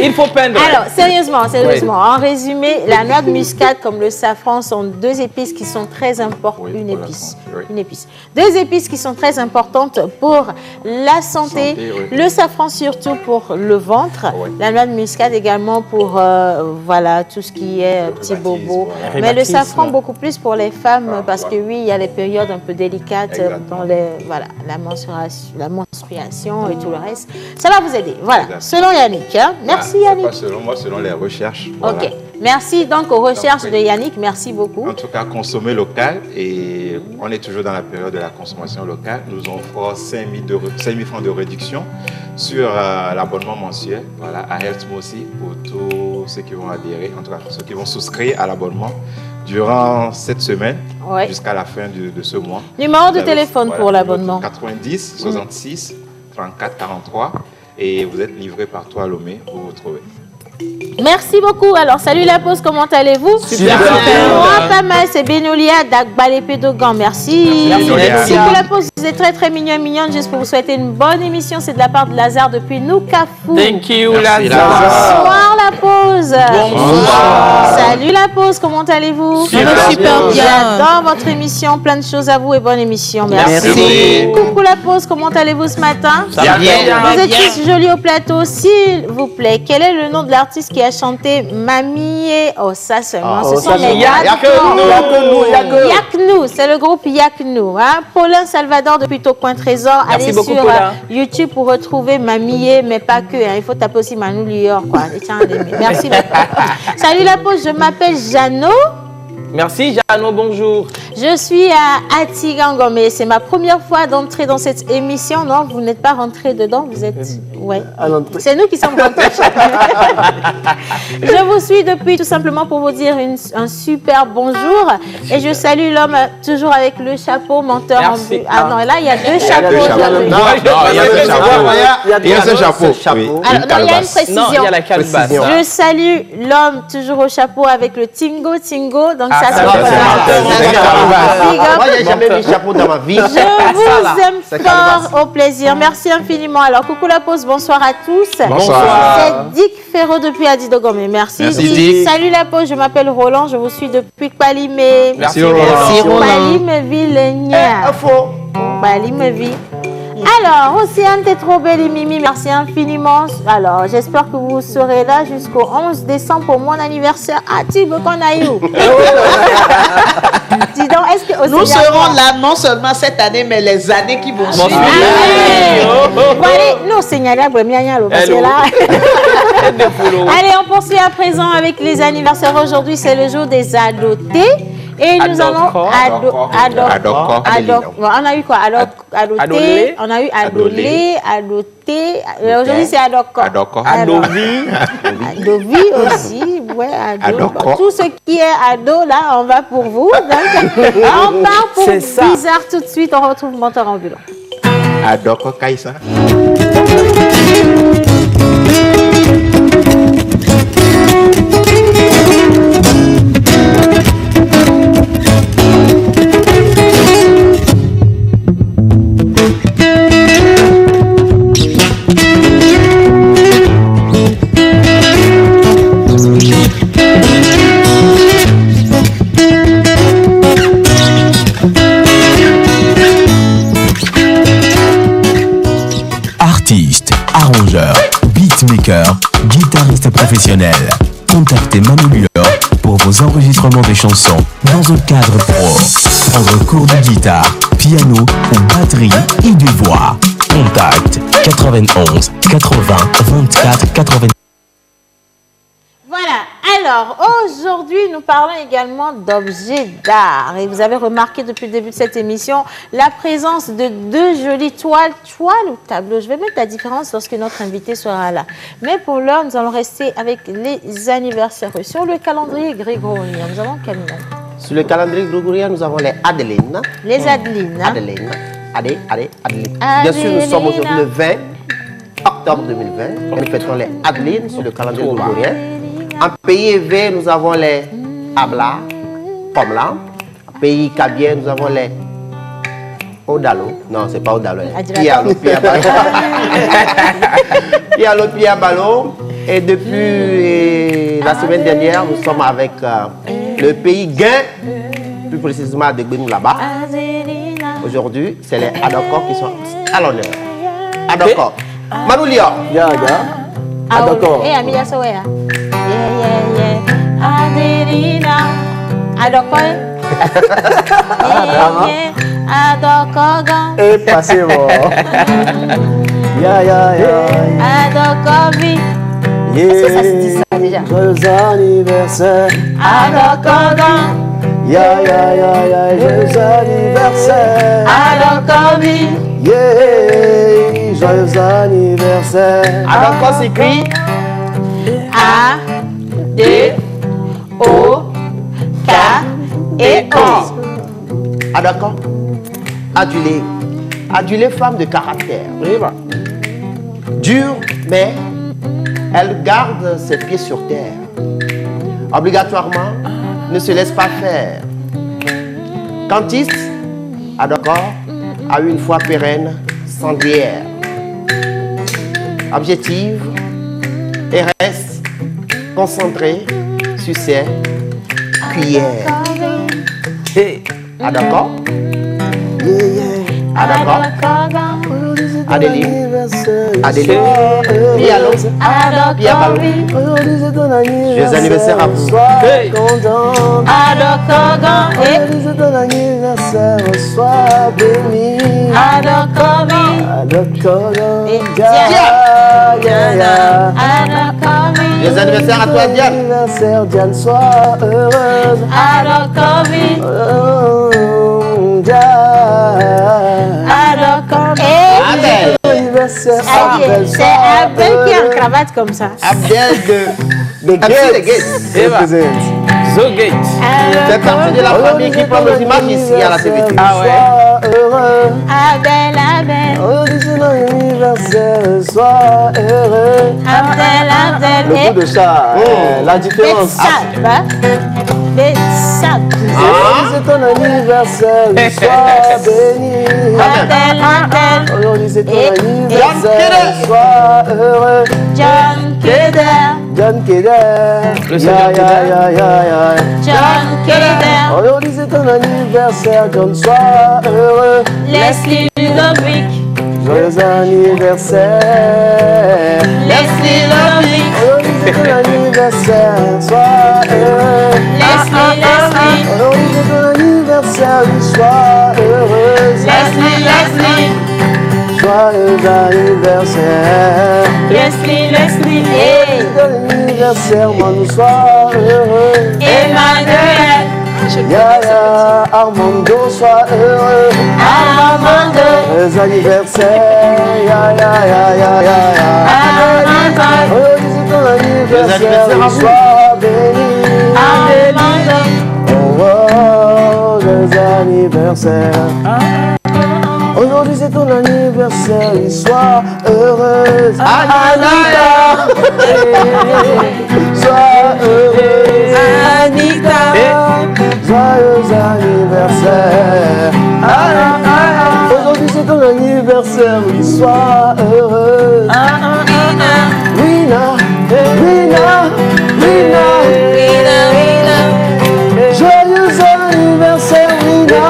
Il faut peindre. Alors, sérieusement. En résumé, la noix de muscade comme le safran sont deux épices qui sont très importantes. Une épice. Deux épices qui sont très importantes pour la santé. Le safran surtout pour le ventre. La noix de muscade également pour tout ce qui est petits bobos. Mais le safran beaucoup plus pour les femmes parce que oui, il y a les périodes un peu délicates dans la menstruation et tout le reste. Ça va vous aider. Voilà, selon Yannick. Merci. Merci Yannick. Pas selon moi, selon les recherches. Voilà. Ok. Merci donc aux recherches de Yannick. Merci beaucoup. En tout cas, consommer local. Et on est toujours dans la période de la consommation locale. Nous offrons 5 000 francs de réduction sur l'abonnement mensuel. Voilà, à Healthmo aussi, pour tous ceux qui vont adhérer, en tout cas pour ceux qui vont souscrire à l'abonnement durant cette semaine jusqu'à la fin de ce mois. Numéro de téléphone pour l'abonnement. 90 66 34 43 et vous êtes livré par toi Lomé, vous vous trouvez. Merci beaucoup. Alors, salut la pause, comment allez-vous? Super. Moi, pas mal, c'est Benoulia d'Agbalépédogan. Merci. Merci pour la pause. Vous êtes très, très mignonne. Juste pour vous souhaiter une bonne émission. C'est de la part de Lazare depuis Noukafou. Thank you, Lazare. Bonsoir, la pause. Bonsoir. Salut la pause, comment allez-vous? Super bien. J'adore votre émission. Plein de choses à vous et bonne émission. Merci. Coucou la pause, comment allez-vous ce matin? Ça va bien. Vous êtes tous jolis au plateau, s'il vous plaît. Quel est le nom de l'artiste qui a chanté Mamie? Oh, ça seulement. Ce sont les Yaknou. C'est le groupe Yaknou. Hein? Paulin Salvador depuis Tocoin Trésor. Allez sur YouTube pour retrouver Mamie, mais pas que. Hein. Il faut taper aussi Manu Lior. Merci beaucoup. Salut la pause, je m'appelle Jeannot. Merci Jeannot, bonjour. Je suis à Atigangome. C'est ma première fois d'entrer dans cette émission. Non, vous n'êtes pas rentré dedans, vous êtes... Ouais. C'est nous qui sommes rentrés. Je vous suis depuis tout simplement pour vous dire un super bonjour. Et je salue l'homme toujours avec le chapeau, menteur en but. Ah non, là, il y a deux chapeaux. Non, il y a ce chapeau. Alors, non, il y a une précision. Non, il y a la calebasse. Je salue l'homme toujours au chapeau avec le Tingo. Donc, ça, c'est moi, j'ai jamais mis chapeau dans ma vie. Je vous aime fort, au plaisir. Merci infiniment. Alors, coucou la pause, bonsoir à tous. Bonsoir. C'est Dick Ferro depuis Adidogome. Merci Dick. Salut la pause, je m'appelle Roland, je vous suis depuis Kpalimé. Merci Roland. Kpalimé-Ville-Nia. Kpalimé-Ville. Alors, Océane, t'es trop belle et Mimi, merci infiniment. Alors, j'espère que vous serez là jusqu'au 11 décembre pour mon anniversaire. Ah, tu veux qu'on aille où? Dis donc, est-ce que nous serons là non seulement cette année, mais les années qui vont suivre. Allez, nous signalons à là. Allez, on poursuit à présent avec les anniversaires. Aujourd'hui, c'est le jour des adoptés. Et nous allons on a eu quoi? Adoté, on a eu adolé, adoté. Aujourd'hui c'est adoko. Adovi aussi, ouais, ado. Tout ce qui est ado là, on va pour vous. Donc, on part pour Bizarre tout de suite. On retrouve Menteur Ambulant. Adoko Kaisa. Artiste, arrangeur, beatmaker, guitariste professionnel. Contactez Manu Lior pour vos enregistrements de chansons dans un cadre pro. Prendre cours de guitare, piano ou batterie et de voix. Contact 91 80 24 80. Voilà, alors aujourd'hui nous parlons également d'objets d'art et vous avez remarqué depuis le début de cette émission la présence de deux jolies toiles ou tableaux. Je vais mettre la différence lorsque notre invité sera là. Mais pour l'heure, nous allons rester avec les anniversaires. Sur le calendrier grégorien, nous avons quel nom? Sur le calendrier grégorien, nous avons les Adeline. Les Adelines. Adeline. Bien sûr, nous sommes aujourd'hui le 20 octobre 2020 et nous fêtons les Adelines sur le calendrier grégorien. En pays élevé, nous avons les Abla, Pomla. En pays Kabien, nous avons les Odalo. Non, c'est pas Odalo. Pialo. Et depuis la semaine dernière, nous sommes avec le pays Gain, plus précisément de Gbenou là-bas. Aujourd'hui, c'est les Adoko qui sont à l'honneur. Adoko. Manu Lior. Adoko. Et Amia Sowea. Adelina. Adoko. Adoko. Et passez-moi. Adoko. Est-ce que ça se dit ça déjà? Joyeux anniversaire. Alors Kogan. Ya ya ya ya. Joyeux anniversaire. Alors Kobi. Yeah. Joyeux anniversaire. Alors quoi s'écrit? A, D, O, K et O. Ah d'accord. Adulée. Adulée, femme de caractère. Dure, mais elle garde ses pieds sur terre. Obligatoirement, ne se laisse pas faire. Cantiste, ah d'accord, a une foi pérenne, sans bière. Objective et reste concentrée sur ses cuillères. Ah d'accord? Yeah, yeah. Ah d'accord? Adélie. Adélie. Piano. Piano. Joyeux anniversaire à vous. Hey. Alors Kogan. Joyeux ton anniversaire, sois béni. Alors Kobi. Alors Kogan. Alors Kobi. Joyeux anniversaire à toi, Diane. Anniversaire, Diane, sois heureuse. Alors Kobi. Alors Kobi. C'est Abel qui a une cravate comme ça. Abdel de Gates. The Gate. C'est partie de la famille qui prend les images ici à la TVT. Ah ouais. Abel, Abel. Joyeux anniversaire, sois heureux. Abdel, Abdel. Le goût de chat, la différence. Joyeux ton anniversaire, sois béni. Abdel, Abdel. Aujourd'hui c'est ton anniversaire, sois heureux. John Keder. John Keder. Ya ya ya ya ya. John Keder. Aujourd'hui c'est ton anniversaire, John, sois heureux. Leslie Ludovic. Joyeux anniversaire. Leslie Ludovic. Aujourd'hui c'est ton anniversaire, sois heureux. Leslie. Aujourd'hui c'est ton anniversaire, sois heureuse. Leslie. Joyeux anniversaire. Leslie. Hey. Joyeux anniversaire, moi nous sois heureux. Emmanuel. Ya, Armando, sois heureux. Armando. Joyeux anniversaire. Ya. Armando. Aujourd'hui c'est ton anniversaire, sois béni. Armando. Oh, joyeux anniversaire. Aujourd'hui c'est ton anniversaire, sois heureuse. Anita. Sois heureuse. Anita. Joyeux anniversaire. Aujourd'hui c'est ton anniversaire, sois heureuse. Rina. Joyeux anniversaire, Rina.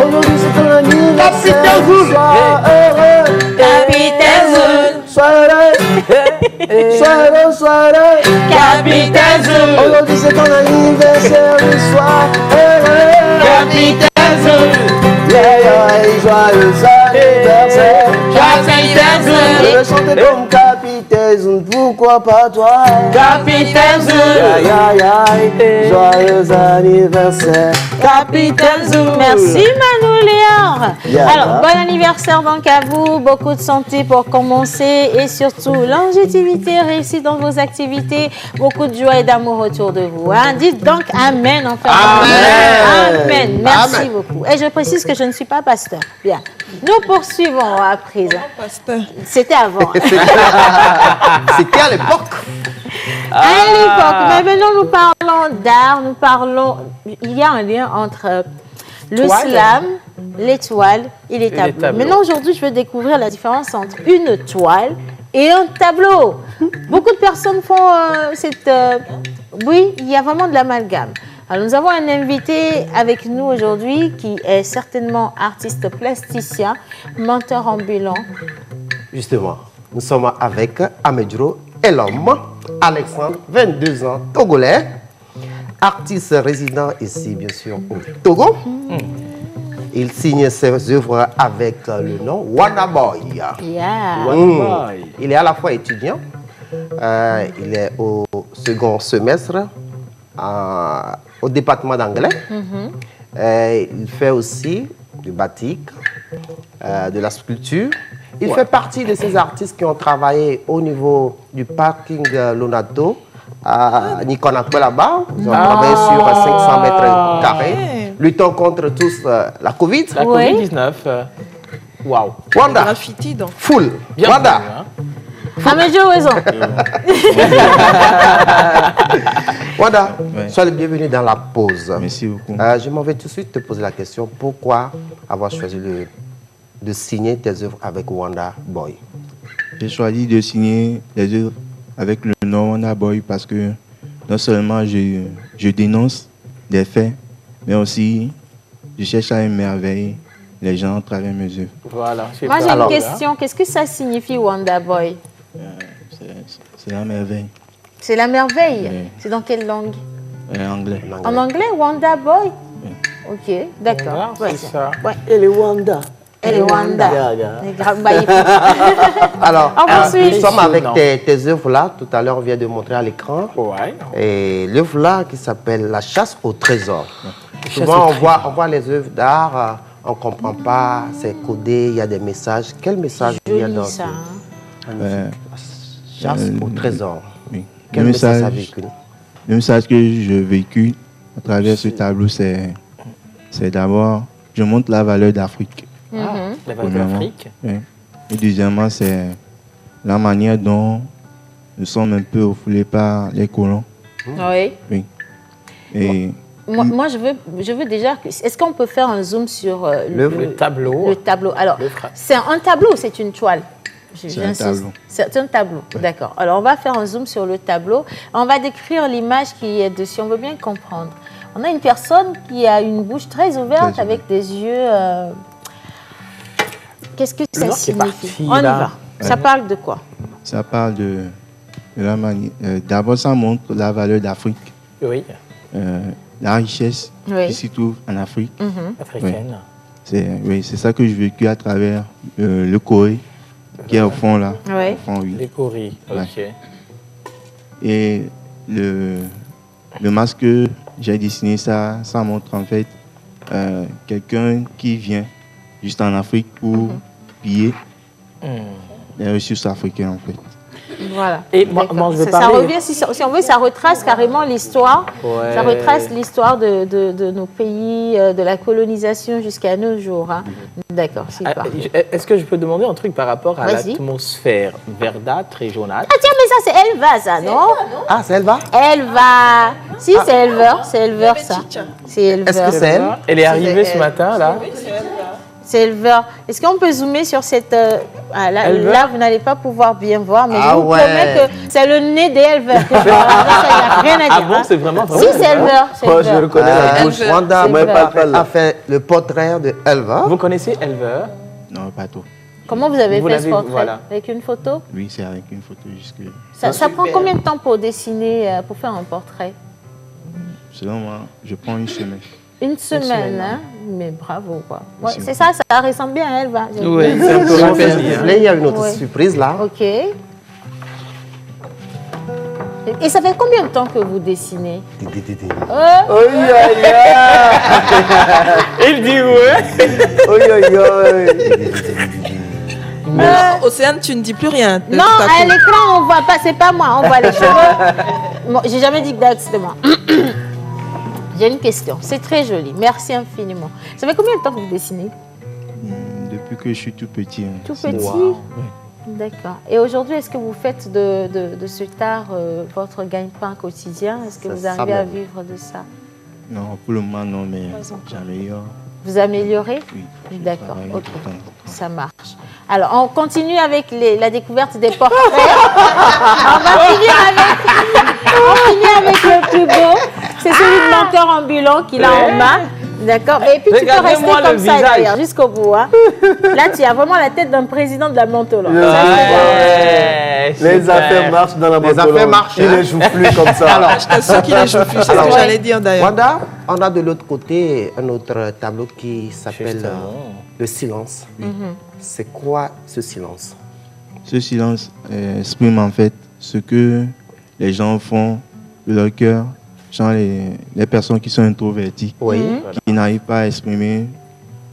Aujourd'hui c'est ton anniversaire, sois heureux. Capitaine Zoul. Sois heureux. Capitaine Zoul. Aujourd'hui c'est ton anniversaire, sois heureux. Capitaine Zoul. Joyeux anniversaire. Capitaine Zoul. Je vais chanter comme Capitaine Zoul, pourquoi pas toi? Capitaine Zoul. Joyeux anniversaire. Capitaine Zoul. Merci Manu Léor. Alors, bon anniversaire donc à vous. Beaucoup de santé pour commencer et surtout longévité, réussite dans vos activités. Beaucoup de joie et d'amour autour de vous. Hein? Dites donc Amen. Enfin, Amen. Merci beaucoup. Et je précise que je ne suis pas pasteur. Bien. Nous poursuivons à présent. C'était avant. C'était à l'époque. À l'époque. Mais maintenant, nous parlons d'art. Il y a un lien entre le slam, l'étoile et les tableaux. Maintenant, aujourd'hui, je vais découvrir la différence entre une toile et un tableau. Beaucoup de personnes font oui, il y a vraiment de l'amalgame. Alors, nous avons un invité avec nous aujourd'hui qui est certainement artiste plasticien, menteur ambulant. Justement, nous sommes avec Amedjro et l'homme, Alexandre, 22 ans, togolais, artiste résident ici, bien sûr, au Togo. Il signe ses œuvres avec le nom Wanaboy. Yeah. Il est à la fois étudiant, Il est au second semestre au département d'anglais. Il fait aussi du batik, de la sculpture. Il fait partie de ces artistes qui ont travaillé au niveau du parking Lonato à Nikonakwe là-bas. Ils ont travaillé sur 500 mètres carrés, luttant contre tous la Covid. La Covid-19. Waouh. Wanda. Graffiti, donc. Full. Bien Wanda. connu, hein. Ah, mais j'ai raison. Wanda, sois le bienvenu dans la pause. Merci beaucoup. Je m'en vais tout de suite te poser la question. Pourquoi avoir choisi de signer tes œuvres avec Wanda Boy? J'ai choisi de signer les œuvres avec le nom Wanda Boy parce que non seulement je dénonce des faits, mais aussi je cherche à émerveiller les gens à travers mes œuvres. Voilà. Moi, j'ai une question. Qu'est-ce que ça signifie, Wanda Boy? C'est la merveille. C'est la merveille. Oui. C'est dans quelle langue? Anglais. En anglais, Wanda Boy? Ok, d'accord. Voilà, c'est ça. Ouais. Elle est Wanda. Elle est Wanda. Alors, On poursuit. nous sommes avec tes œuvres là. Tout à l'heure, on vient de montrer à l'écran. Ouais. Et l'œuvre là qui s'appelle La chasse au trésor. Souvent, on voit les œuvres d'art, on ne comprend pas, c'est codé, il y a des messages. Quel message il y a dans ça, chasse au trésor? Oui. Quel message ça véhicule? Le message que je véhicule à travers ce tableau, c'est d'abord, je montre la valeur d'Afrique. La valeur d'Afrique. Oui. Et deuxièmement, c'est la manière dont nous sommes un peu refoulés par les colons. Oui. Oui. Et moi, je veux déjà... Est-ce qu'on peut faire un zoom sur le tableau? Le tableau. Alors, c'est un tableau ou c'est une toile? c'est un tableau. C'est un tableau, ouais. D'accord. Alors, on va faire un zoom sur le tableau. On va décrire l'image qui est dessus. On veut bien comprendre. On a une personne qui a une bouche très ouverte avec des yeux... Qu'est-ce que ça signifie? On y va. Ouais. Ça parle de quoi? Ça parle de la manière... D'abord, ça montre la valeur d'Afrique. Oui. La richesse qui s'y trouve en Afrique. Africaine. Oui, c'est ça que je vécu à travers le Corée, qui est au fond là. Oui. Au fond, oui. Les Corées, ok. Et le masque que j'ai dessiné, ça montre en fait quelqu'un qui vient juste en Afrique pour piller les ressources africaines en fait. Voilà. Et moi, je vais ça revient, si on veut, ça retrace carrément l'histoire. Ouais. Ça retrace l'histoire de nos pays, de la colonisation jusqu'à nos jours. Hein. D'accord, super. Est-ce que je peux demander un truc par rapport à l'atmosphère verdâtre et jaunâtre? Ah tiens, mais ça, c'est Elva, ça, non? Ah, c'est Elva? Elva. Si, c'est Elver, ça. C'est Elver. Est-ce que c'est elle? Elle est arrivée ce matin, là. Oui, c'est Elva. C'est Elver. Est-ce qu'on peut zoomer sur cette... là, vous n'allez pas pouvoir bien voir, mais je vous promets que c'est le nez d'Elver. Ça, il n'y a rien à dire. Ah bon, c'est vraiment Si, c'est Elver. Je le connais la bouche. Wanda a fait le portrait de Elva. Vous connaissez Elver? Non, pas trop. Comment vous avez fait ce portrait? Voilà. Avec une photo? Oui, c'est avec une photo jusque... Ça prend combien de temps pour dessiner, pour faire un portrait? Selon moi, je prends une semaine. Une semaine, hein? Mais bravo, quoi. Ouais, c'est ça, ça ressemble bien à Elva. Oui, c'est un peu rappelé. Il y a une autre surprise là. Ok. Et ça fait combien de temps que vous dessinez? Il dit Océane, tu ne dis plus rien. Non, à l'écran, on voit pas, c'est pas moi, on voit les cheveux. Bon, j'ai jamais dit que c'était moi. J'ai une question, c'est très joli, merci infiniment. Ça fait combien de temps que vous dessinez? Depuis que je suis tout petit. Tout petit? D'accord. Et aujourd'hui, est-ce que vous faites de ce art votre gagne-pain quotidien? Est-ce que vous arrivez à vivre de ça? Non, pour le moment, non, mais j'améliore. Vous améliorez? Oui. D'accord, ok. Ça marche. Alors, on continue avec la découverte des portraits. On va finir avec le plus beau. C'est celui de menteur ambulant qu'il a en main. D'accord. Et puis, tu peux rester comme ça, d'ailleurs, jusqu'au bout. Hein. Là, tu as vraiment la tête d'un président de la Montolon. Les affaires marchent dans la Montolon. Les affaires marchent. Il ne joue plus comme ça. Alors, je t'assure qu'il ne joue plus. C'est ce que j'allais dire, d'ailleurs. Wanda, on a de l'autre côté un autre tableau qui s'appelle Le silence. C'est quoi ce silence? Ce silence exprime en fait ce que les gens font de leur cœur, genre les personnes qui sont introverties, qui n'arrivent pas à exprimer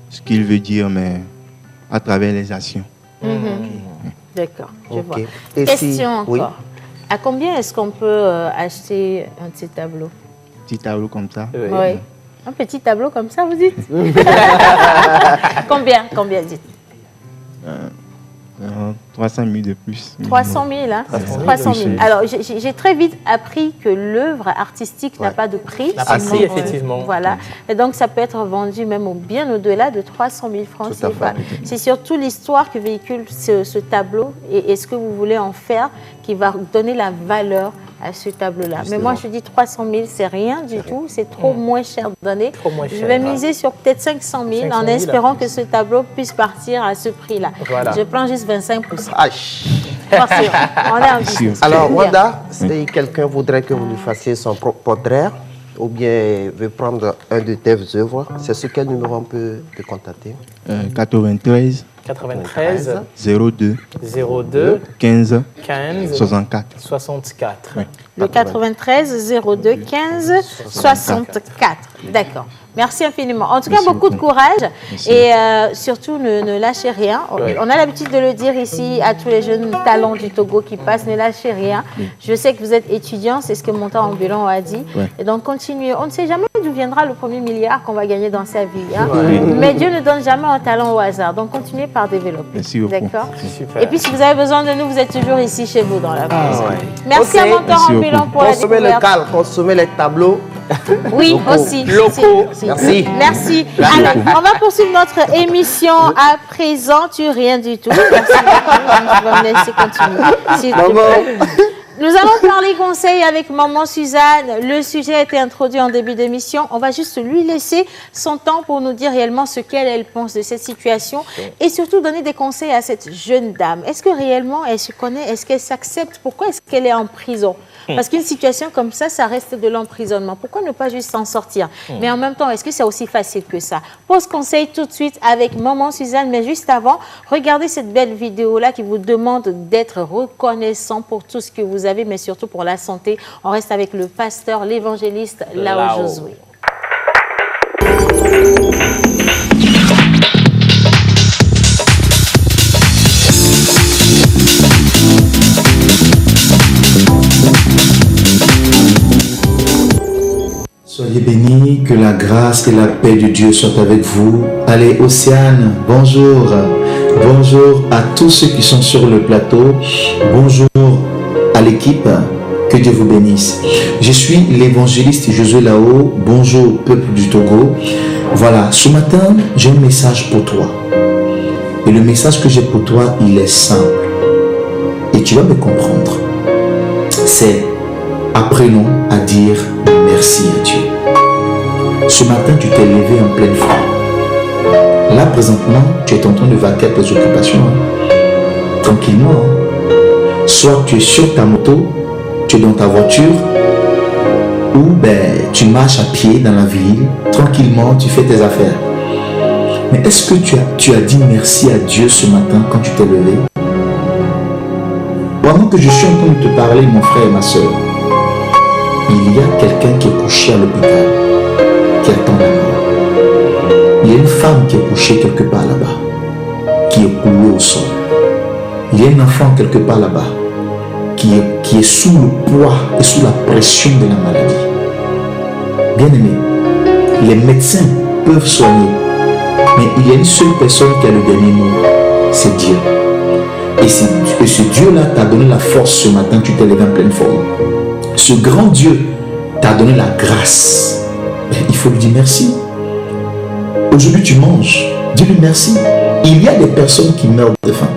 ce qu'ils veulent dire, mais à travers les actions. D'accord, je vois. Et Question encore. À combien est-ce qu'on peut acheter un de ces tableaux? Petit tableau comme ça. Oui. Un petit tableau comme ça, vous dites? Combien dites? 300 000 de plus. 300 000, hein? 300 000. Alors, j'ai très vite appris que l'œuvre artistique n'a pas de prix. Prix, effectivement. Voilà. Et donc, ça peut être vendu même bien au-delà de 300 000 francs CFA. C'est surtout l'histoire que véhicule ce tableau et ce que vous voulez en faire qui va donner la valeur à ce tableau-là. Mais moi, je dis 300 000, c'est rien du tout. C'est trop moins cher de donner. Je vais miser sur peut-être 500 000 en espérant que ce tableau puisse partir à ce prix-là. Voilà. Je prends juste 25%. On est ambitieux. Alors, Wanda, si quelqu'un voudrait que vous lui fassiez son propre portrait, ou bien veut prendre un de tes œuvres, c'est sur quel numéro on peut te contacter? 93 02 15 64. Oui. Le 93 02 15 64. D'accord. Merci infiniment. En tout cas, beaucoup de courage et surtout ne lâchez rien. On a l'habitude de le dire ici à tous les jeunes talents du Togo qui passent, ne lâchez rien. Je sais que vous êtes étudiant, c'est ce que Montant Ambulant a dit. Et donc, continuez. On ne sait jamais d'où viendra le premier milliard qu'on va gagner dans sa vie. Hein. Mais Dieu ne donne jamais un talent au hasard. Donc, continuez par développer. D'accord. Et puis, si vous avez besoin de nous, vous êtes toujours ici chez vous dans la maison. Merci à Montant Ambulant pour la découverte. Consommer le cal, consommer les tableaux. Oui, aussi. Merci. Merci. Alors, on va poursuivre notre émission à présent. Tu rien du tout. Merci. Je vais me laisser continuer. S'il te plaît. Nous allons parler conseil avec Maman Suzanne. Le sujet a été introduit en début d'émission. On va juste lui laisser son temps pour nous dire réellement ce qu'elle pense de cette situation et surtout donner des conseils à cette jeune dame. Est-ce que réellement elle se connaît? Est-ce qu'elle s'accepte? Pourquoi est-ce qu'elle est en prison? Parce qu'une situation comme ça reste de l'emprisonnement. Pourquoi ne pas juste s'en sortir? Mais en même temps, est-ce que c'est aussi facile que ça? Pose conseil tout de suite avec Maman Suzanne. Mais juste avant, regardez cette belle vidéo-là qui vous demande d'être reconnaissant pour tout ce que vous avez, mais surtout pour la santé. On reste avec le pasteur, l'évangéliste Lao Josué. Soyez bénis, que la grâce et la paix de Dieu soient avec vous. Allez, Océane, bonjour. Bonjour à tous ceux qui sont sur le plateau. Bonjour à l'équipe. Que Dieu vous bénisse. Je suis l'évangéliste Josué Lao. Bonjour, peuple du Togo. Voilà, ce matin, j'ai un message pour toi. Et le message que j'ai pour toi, il est simple. Et tu vas me comprendre. C'est apprenons à dire merci à Dieu. Ce matin, tu t'es levé en pleine forme. Là, présentement, tu es en train de vaquer à tes occupations. Tranquillement. Soit tu es sur ta moto, tu es dans ta voiture, ou tu marches à pied dans la ville. Tranquillement, tu fais tes affaires. Mais est-ce que tu as dit merci à Dieu ce matin quand tu t'es levé? Pendant que je suis en train de te parler, mon frère et ma soeur, il y a quelqu'un qui est couché à l'hôpital, qui attend la mort. Il y a une femme qui est couchée quelque part là-bas, qui est coulée au sol. Il y a un enfant quelque part là-bas, qui est sous le poids et sous la pression de la maladie. Bien-aimé, les médecins peuvent soigner, mais il y a une seule personne qui a le dernier mot, c'est Dieu. Et ce Dieu-là t'a donné la force ce matin, tu t'es levé en pleine forme. Ce grand Dieu t'a donné la grâce. Il faut lui dire merci. Aujourd'hui, tu manges. Dis-lui merci. Il y a des personnes qui meurent de faim.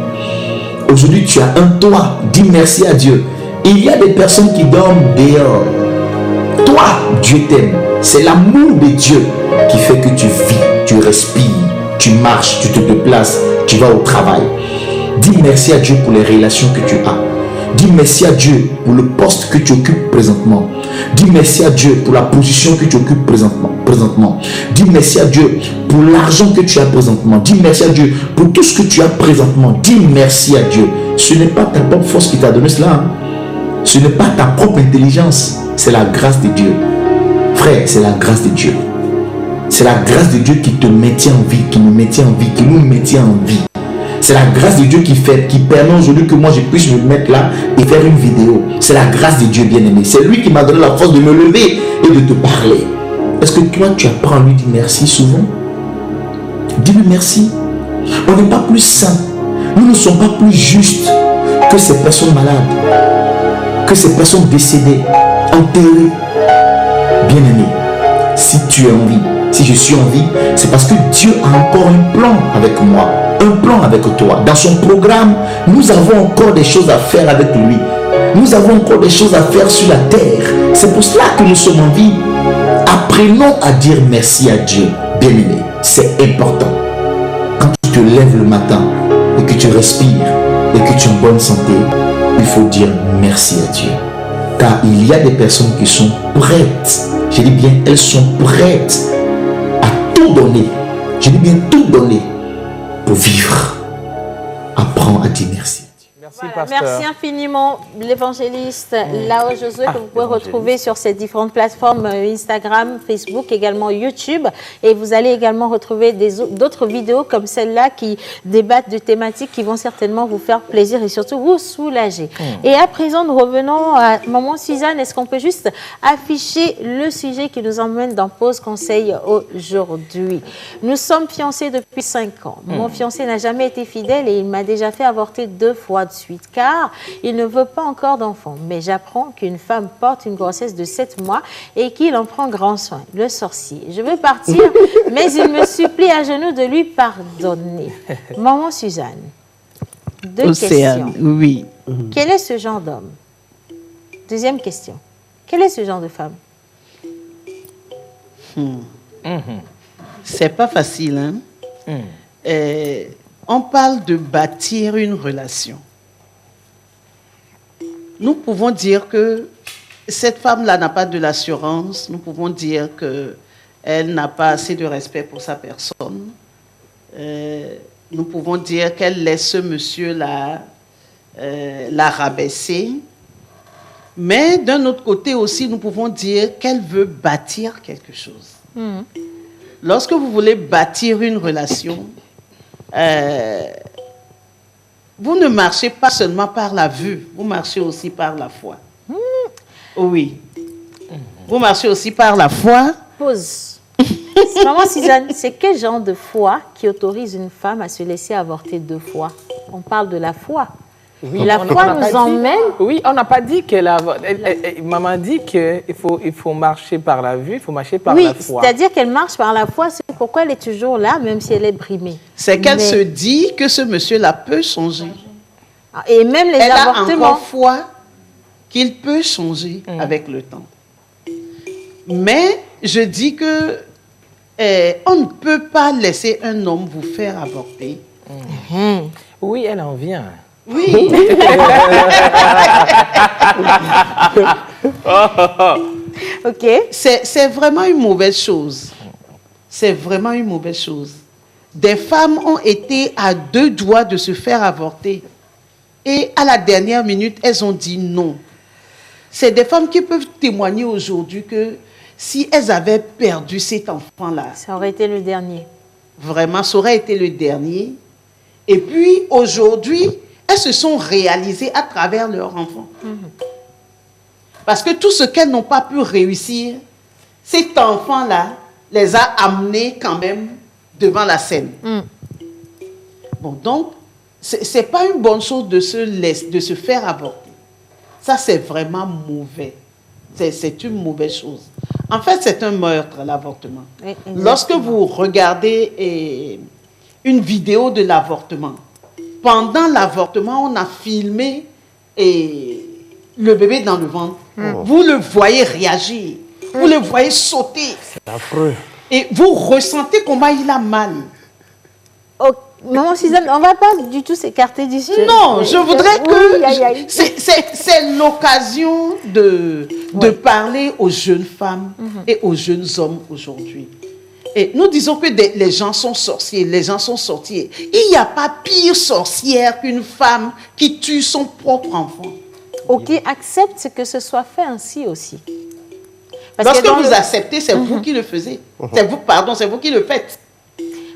Aujourd'hui, tu as un toit. Dis merci à Dieu. Il y a des personnes qui dorment dehors. Toi, Dieu t'aime. C'est l'amour de Dieu qui fait que tu vis, tu respires, tu marches, tu te déplaces, tu vas au travail. Dis merci à Dieu pour les relations que tu as. Dis merci à Dieu pour le poste que tu occupes présentement. Dis merci à Dieu pour la position que tu occupes présentement. Dis merci à Dieu pour l'argent que tu as présentement. Dis merci à Dieu pour tout ce que tu as présentement. Dis merci à Dieu. Ce n'est pas ta propre force qui t'a donné cela. Ce n'est pas ta propre intelligence, c'est la grâce de Dieu. Frère, c'est la grâce de Dieu. C'est la grâce de Dieu qui te maintient en vie, qui me maintient en vie, qui nous maintient en vie. C'est la grâce de Dieu qui permet aujourd'hui que moi je puisse me mettre là et faire une vidéo. C'est la grâce de Dieu, bien-aimé. C'est lui qui m'a donné la force de me lever et de te parler. Est-ce que toi, tu apprends à lui dire merci souvent? Dis-lui merci. On n'est pas plus saints. Nous ne sommes pas plus justes que ces personnes malades, que ces personnes décédées, enterrées. Bien-aimé, si tu es en vie, si je suis en vie, c'est parce que Dieu a encore un plan avec moi, un plan avec toi. Dans son programme, nous avons encore des choses à faire avec lui. Nous avons encore des choses à faire sur la terre. C'est pour cela que nous sommes en vie. Apprenons à dire merci à Dieu. Bien-aimé, c'est important. Quand tu te lèves le matin et que tu respires et que tu es en bonne santé, il faut dire merci à Dieu. Car il y a des personnes qui sont prêtes. Je dis bien, elles sont prêtes à tout donner. Je dis bien tout donner pour vivre. Apprends à dire merci. Voilà, merci infiniment l'évangéliste Lao Josué que vous pouvez retrouver sur ces différentes plateformes Instagram, Facebook, également YouTube. Et vous allez également retrouver d'autres vidéos comme celle-là qui débattent de thématiques qui vont certainement vous faire plaisir et surtout vous soulager. Et à présent, nous revenons à Maman Suzanne. Est-ce qu'on peut juste afficher le sujet qui nous emmène dans Pause Conseil aujourd'hui? Nous sommes fiancés depuis 5 ans. Mon fiancé n'a jamais été fidèle et il m'a déjà fait avorter 2 fois de suite car il ne veut pas encore d'enfant. Mais j'apprends qu'une femme porte une grossesse de 7 mois et qu'il en prend grand soin. Le sorcier. Je veux partir, mais il me supplie à genoux de lui pardonner. Maman Suzanne, 2 questions. Oui. Quel est ce genre d'homme? Deuxième question. Quel est ce genre de femme? C'est pas facile, hein? On parle de bâtir une relation. Nous pouvons dire que cette femme-là n'a pas de l'assurance. Nous pouvons dire qu'elle n'a pas assez de respect pour sa personne. Nous pouvons dire qu'elle laisse ce monsieur-là la rabaisser. Mais d'un autre côté aussi, nous pouvons dire qu'elle veut bâtir quelque chose. Lorsque vous voulez bâtir une relation, vous ne marchez pas seulement par la vue, vous marchez aussi par la foi. Oui. Vous marchez aussi par la foi. Pause. Maman Suzanne, c'est quel genre de foi qui autorise une femme à se laisser avorter 2 fois? On parle de la foi. Oui, la foi nous emmène. Oui, on n'a pas dit qu'elle a. Maman dit qu'il faut marcher par la vue, il faut marcher par la foi. Oui, c'est-à-dire qu'elle marche par la foi, c'est pourquoi elle est toujours là, même si elle est brimée. C'est qu'elle se dit que ce monsieur-là peut changer. Et même les avortements. Elle a encore foi qu'il peut changer avec le temps. Mais je dis que on ne peut pas laisser un homme vous faire avorter. Oui, elle en vient. Oui. Ok. C'est vraiment une mauvaise chose. C'est vraiment une mauvaise chose. Des femmes ont été à 2 doigts de se faire avorter. Et à la dernière minute, elles ont dit non. C'est des femmes qui peuvent témoigner aujourd'hui que si elles avaient perdu cet enfant-là... Ça aurait été le dernier. Vraiment, ça aurait été le dernier. Et puis, aujourd'hui, elles se sont réalisées à travers leur enfant. Parce que tout ce qu'elles n'ont pas pu réussir, cet enfant-là les a amenées quand même devant la scène. Bon, donc, ce n'est pas une bonne chose de se faire avorter. Ça, c'est vraiment mauvais. C'est une mauvaise chose. En fait, c'est un meurtre, l'avortement. Oui, lorsque vous regardez une vidéo de l'avortement, pendant l'avortement, on a filmé le bébé dans le ventre. Vous le voyez réagir. Vous le voyez sauter. C'est affreux. Et vous ressentez comment il a mal. Oh, Maman Suzanne, on ne va pas du tout s'écarter du sujet. Non, je voudrais que... C'est l'occasion de parler aux jeunes femmes et aux jeunes hommes aujourd'hui. Et nous disons que les gens sont sorciers, les gens sont sorciers. Il n'y a pas pire sorcière qu'une femme qui tue son propre enfant. ou qui acceptent que ce soit fait ainsi aussi. Lorsque vous acceptez, c'est vous qui le faisiez. C'est vous qui le faites.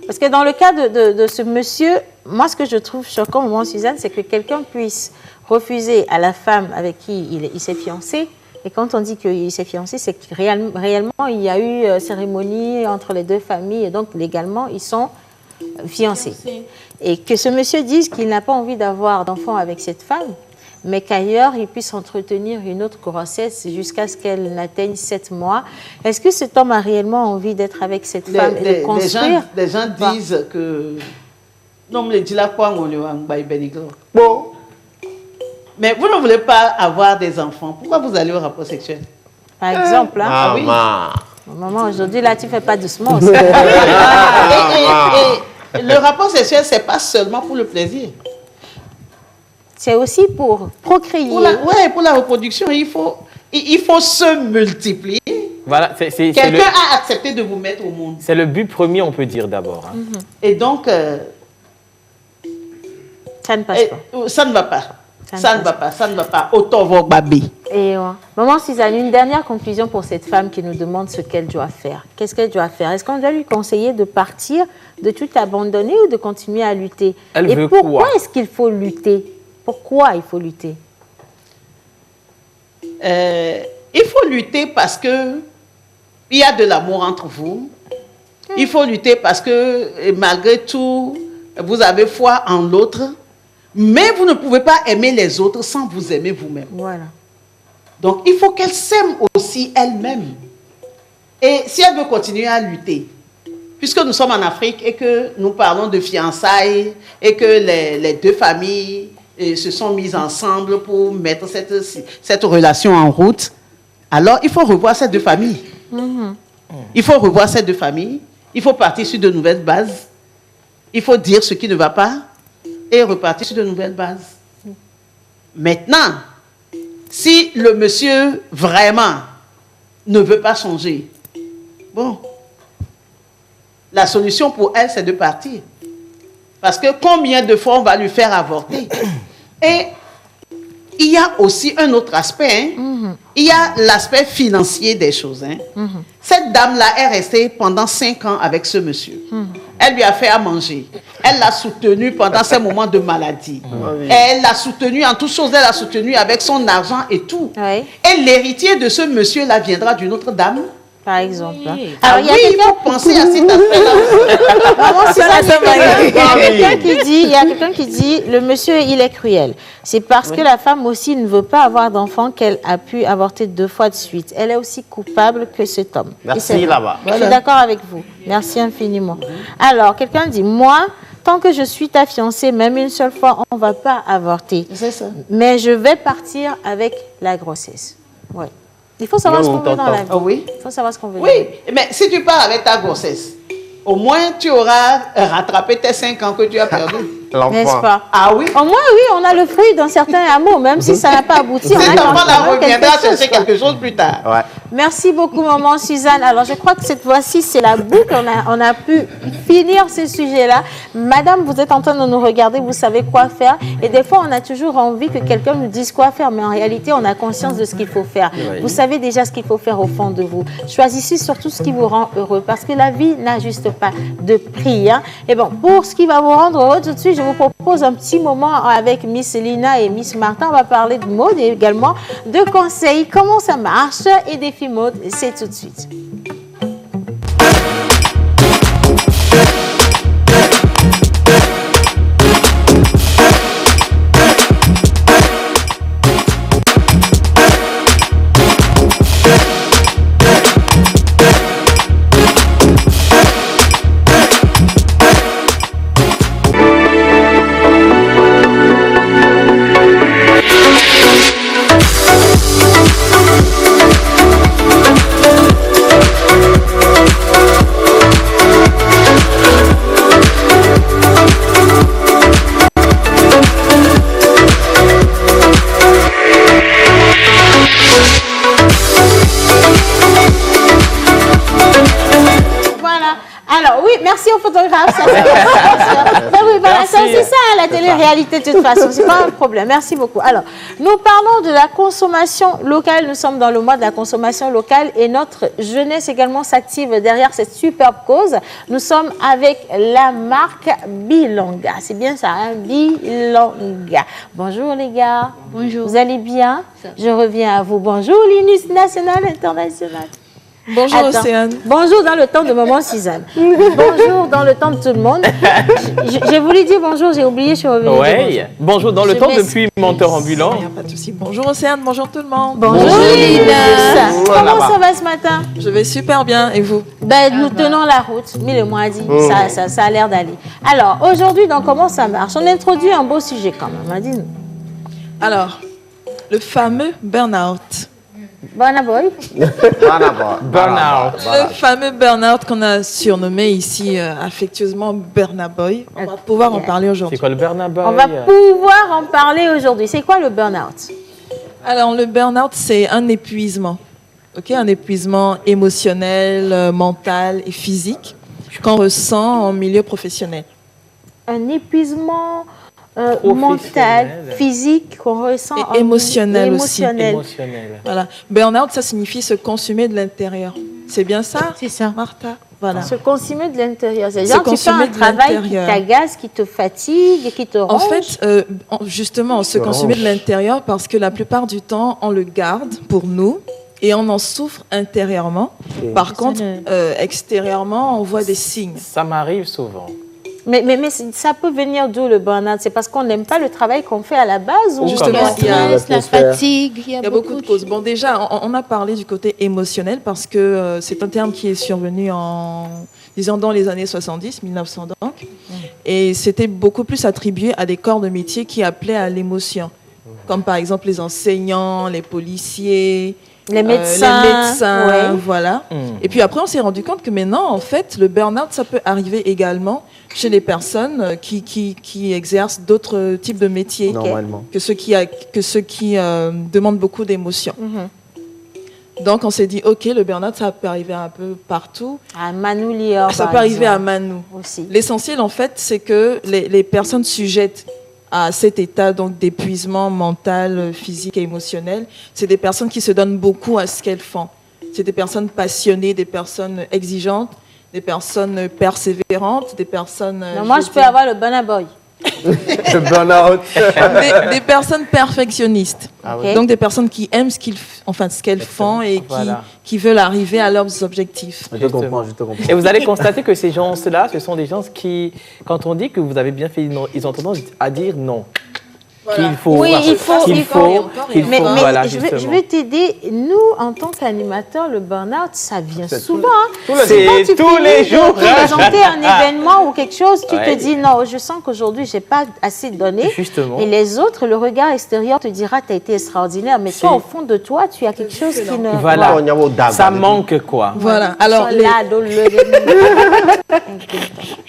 Parce que dans le cas de ce monsieur, moi, ce que je trouve choquant, maman Suzanne, c'est que quelqu'un puisse refuser à la femme avec qui il s'est fiancé. Et quand on dit qu'il s'est fiancé, c'est que réellement, il y a eu cérémonie entre les deux familles. Et donc, légalement, ils sont fiancés. Et que ce monsieur dise qu'il n'a pas envie d'avoir d'enfant avec cette femme, mais qu'ailleurs, il puisse entretenir une autre grossesse jusqu'à ce qu'elle n'atteigne 7 mois. Est-ce que cet homme a réellement envie d'être avec cette femme et de construire? Les gens disent que... Non, mais dis la quoi, on Bon. Mais vous ne voulez pas avoir des enfants. Pourquoi vous allez au rapport sexuel? Par exemple, hein? Ah oui. Maman, aujourd'hui, là, tu ne fais pas doucement aussi. Et le rapport sexuel, ce n'est pas seulement pour le plaisir. C'est aussi pour procréer. Pour la reproduction, il faut se multiplier. Voilà, quelqu'un a accepté de vous mettre au monde. C'est le but premier, on peut dire d'abord. Hein. Et donc, ça ne passe pas. Ça ne va pas. Ça ne va pas. Autant voir Babi. Et maman Suzanne, une dernière conclusion pour cette femme qui nous demande ce qu'elle doit faire. Qu'est-ce qu'elle doit faire? Est-ce qu'on doit lui conseiller de partir, de tout abandonner ou de continuer à lutter? Et pourquoi est-ce qu'il faut lutter? Pourquoi il faut lutter? Il faut lutter parce que il y a de l'amour entre vous. Il faut lutter parce que malgré tout, vous avez foi en l'autre. Mais vous ne pouvez pas aimer les autres sans vous aimer vous-même. Voilà. Donc, il faut qu'elle s'aime aussi elle-même. Et si elle veut continuer à lutter, puisque nous sommes en Afrique et que nous parlons de fiançailles et que les deux familles se sont mises ensemble pour mettre cette relation en route, alors il faut revoir ces deux familles. Il faut revoir ces deux familles. Il faut partir sur de nouvelles bases. Il faut dire ce qui ne va pas et repartir sur de nouvelles bases. Maintenant, si le monsieur vraiment ne veut pas changer, bon, la solution pour elle, c'est de partir. Parce que combien de fois on va lui faire avorter? Et il y a aussi un autre aspect. Il y a l'aspect financier des choses. Cette dame-là est restée pendant 5 ans avec ce monsieur. Elle lui a fait à manger. Elle l'a soutenu pendant ses moments de maladie. Elle l'a soutenu en toutes choses. Elle l'a soutenu avec son argent et tout. Et l'héritier de ce monsieur-là viendra d'une autre dame. Par exemple. Alors, il faut penser à cet aspect-là. Il y a quelqu'un qui dit, le monsieur, il est cruel. C'est parce que la femme aussi ne veut pas avoir d'enfant qu'elle a pu avorter 2 fois de suite. Elle est aussi coupable que cet homme. Merci là-bas. Je suis d'accord avec vous. Merci infiniment. Alors, quelqu'un dit, moi, tant que je suis ta fiancée, même une seule fois, on ne va pas avorter. C'est ça. Mais je vais partir avec la grossesse. Ouais. Il faut savoir ce qu'on veut dans la vie. Oui. Il faut savoir ce qu'on veut. Oui, mais si tu pars avec ta grossesse, au moins tu auras rattrapé tes 5 ans que tu as perdus. N'est-ce pas? Ah oui? Au moins, oui, on a le fruit d'un certain amour, même si ça n'a pas abouti. Cet enfant-là reviendra chercher quelque chose plus tard. Ouais. Merci beaucoup, maman Suzanne. Alors, je crois que cette fois-ci, c'est la boucle. On a pu finir ce sujet-là. Madame, vous êtes en train de nous regarder, vous savez quoi faire. Et des fois, on a toujours envie que quelqu'un nous dise quoi faire, mais en réalité, on a conscience de ce qu'il faut faire. Oui. Vous savez déjà ce qu'il faut faire au fond de vous. Choisissez surtout ce qui vous rend heureux, parce que la vie n'a juste pas de prix. Et bon, pour ce qui va vous rendre heureux, tout de suite, je vous propose un petit moment avec Miss Lina et Miss Martin. On va parler de mode et également de conseils, comment ça marche et des filles mode. C'est tout de suite. Merci aux photographes. C'est ça, la télé réalité de toute façon, c'est pas un problème. Merci beaucoup. Alors, nous parlons de la consommation locale. Nous sommes dans le mois de la consommation locale et notre jeunesse également s'active derrière cette superbe cause. Nous sommes avec la marque Bilonga. C'est bien ça, hein? Bilonga. Bonjour les gars. Bonjour. Vous allez bien? Je reviens à vous. Bonjour Linus National International. Bonjour Océane. Bonjour dans le temps de maman Suzanne. Bonjour dans le temps de tout le monde. J'ai voulu dire bonjour, j'ai oublié, je suis revenue. Oui, bonjour dans le temps depuis Menteur Ambulant. Il n'y a pas de souci. Bonjour Océane, bonjour tout le monde. Bonjour Linus. Comment ça va ce matin? Je vais super bien, et vous? Nous tenons la route, Mille et moi a dit, ça a l'air d'aller. Alors, aujourd'hui, donc, comment ça marche? On introduit un beau sujet quand même, dis-nous. Alors, le fameux burn-out. Burn-out. Le fameux burn-out qu'on a surnommé ici affectueusement burn-out. On va pouvoir en parler aujourd'hui. C'est quoi le burn-out? On va pouvoir en parler aujourd'hui. C'est quoi le burn-out? Alors, le burn-out, c'est un épuisement. Un épuisement émotionnel, mental et physique qu'on ressent en milieu professionnel. Un épuisement mental, physique qu'on ressent et émotionnel aussi. Voilà. Burn-out, ça signifie se consumer de l'intérieur. C'est bien ça? C'est ça. Martha? Voilà. Se consumer de l'intérieur. C'est-à-dire que tu fais un travail qui t'agace, qui te fatigue, qui te ronge. En fait, justement, on se consumer de l'intérieur parce que la plupart du temps, on le garde pour nous et on en souffre intérieurement. Par contre, extérieurement, on voit des signes. Ça m'arrive souvent. Mais ça peut venir d'où le burn-out? C'est parce qu'on n'aime pas le travail qu'on fait à la base? Ou justement, il y a la fatigue, il y a beaucoup de causes. Bon, déjà, on a parlé du côté émotionnel parce que c'est un terme qui est survenu dans les années 70, 1900 donc. Et c'était beaucoup plus attribué à des corps de métier qui appelaient à l'émotion. Comme par exemple les enseignants, les policiers... Les médecins, voilà. Et puis après, on s'est rendu compte que maintenant, en fait, le burn-out, ça peut arriver également chez les personnes qui exercent d'autres types de métiers que ceux qui demandent beaucoup d'émotions. Donc, on s'est dit, OK, le burn-out, ça peut arriver un peu partout. À Manou Lior, ça peut arriver à Manou aussi. L'essentiel, en fait, c'est que les personnes sujettes à cet état donc d'épuisement mental, physique et émotionnel, c'est des personnes qui se donnent beaucoup à ce qu'elles font. C'est des personnes passionnées, des personnes exigeantes, des personnes persévérantes, des personnes... moi, je peux avoir le burn-out boy. Le burn-out. Des personnes perfectionnistes. Donc des personnes qui aiment ce qu'elles font et qui veulent arriver à leurs objectifs. Je te comprends. Et vous allez constater que ces gens-là, ce sont des gens qui, quand on dit que vous avez bien fait, ils ont tendance à dire non. Qu'il faut, oui, il faut. Mais voilà, je vais t'aider. Nous, en tant qu'animateurs, le burn-out, ça vient souvent. C'est tous les jours. Tu présenter un événement ou quelque chose, tu te dis non, je sens qu'aujourd'hui, j'ai pas assez donné. Justement. Et les autres, le regard extérieur te dira, tu as été extraordinaire. Mais toi, au fond de toi, tu as quelque chose qui ne... Voilà, ça manque quoi. Voilà. Alors,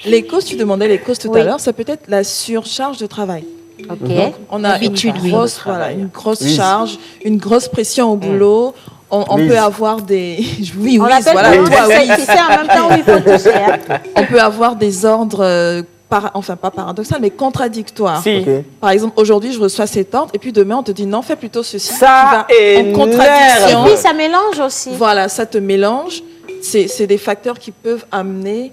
les causes, tu demandais les causes tout à l'heure, ça peut être la surcharge de travail. Donc, on a une grosse charge, une grosse pression au boulot. On peut avoir des... Oui, on appelle voilà. Tu sais, en même temps, il faut toucher. On peut avoir des ordres... enfin, pas paradoxal, mais contradictoire. Par exemple, aujourd'hui, je reçois cet ordre, et puis demain, on te dit non, fais plutôt ceci. Ça en contradiction. Et puis, ça mélange aussi. Voilà, ça te mélange. C'est des facteurs qui peuvent amener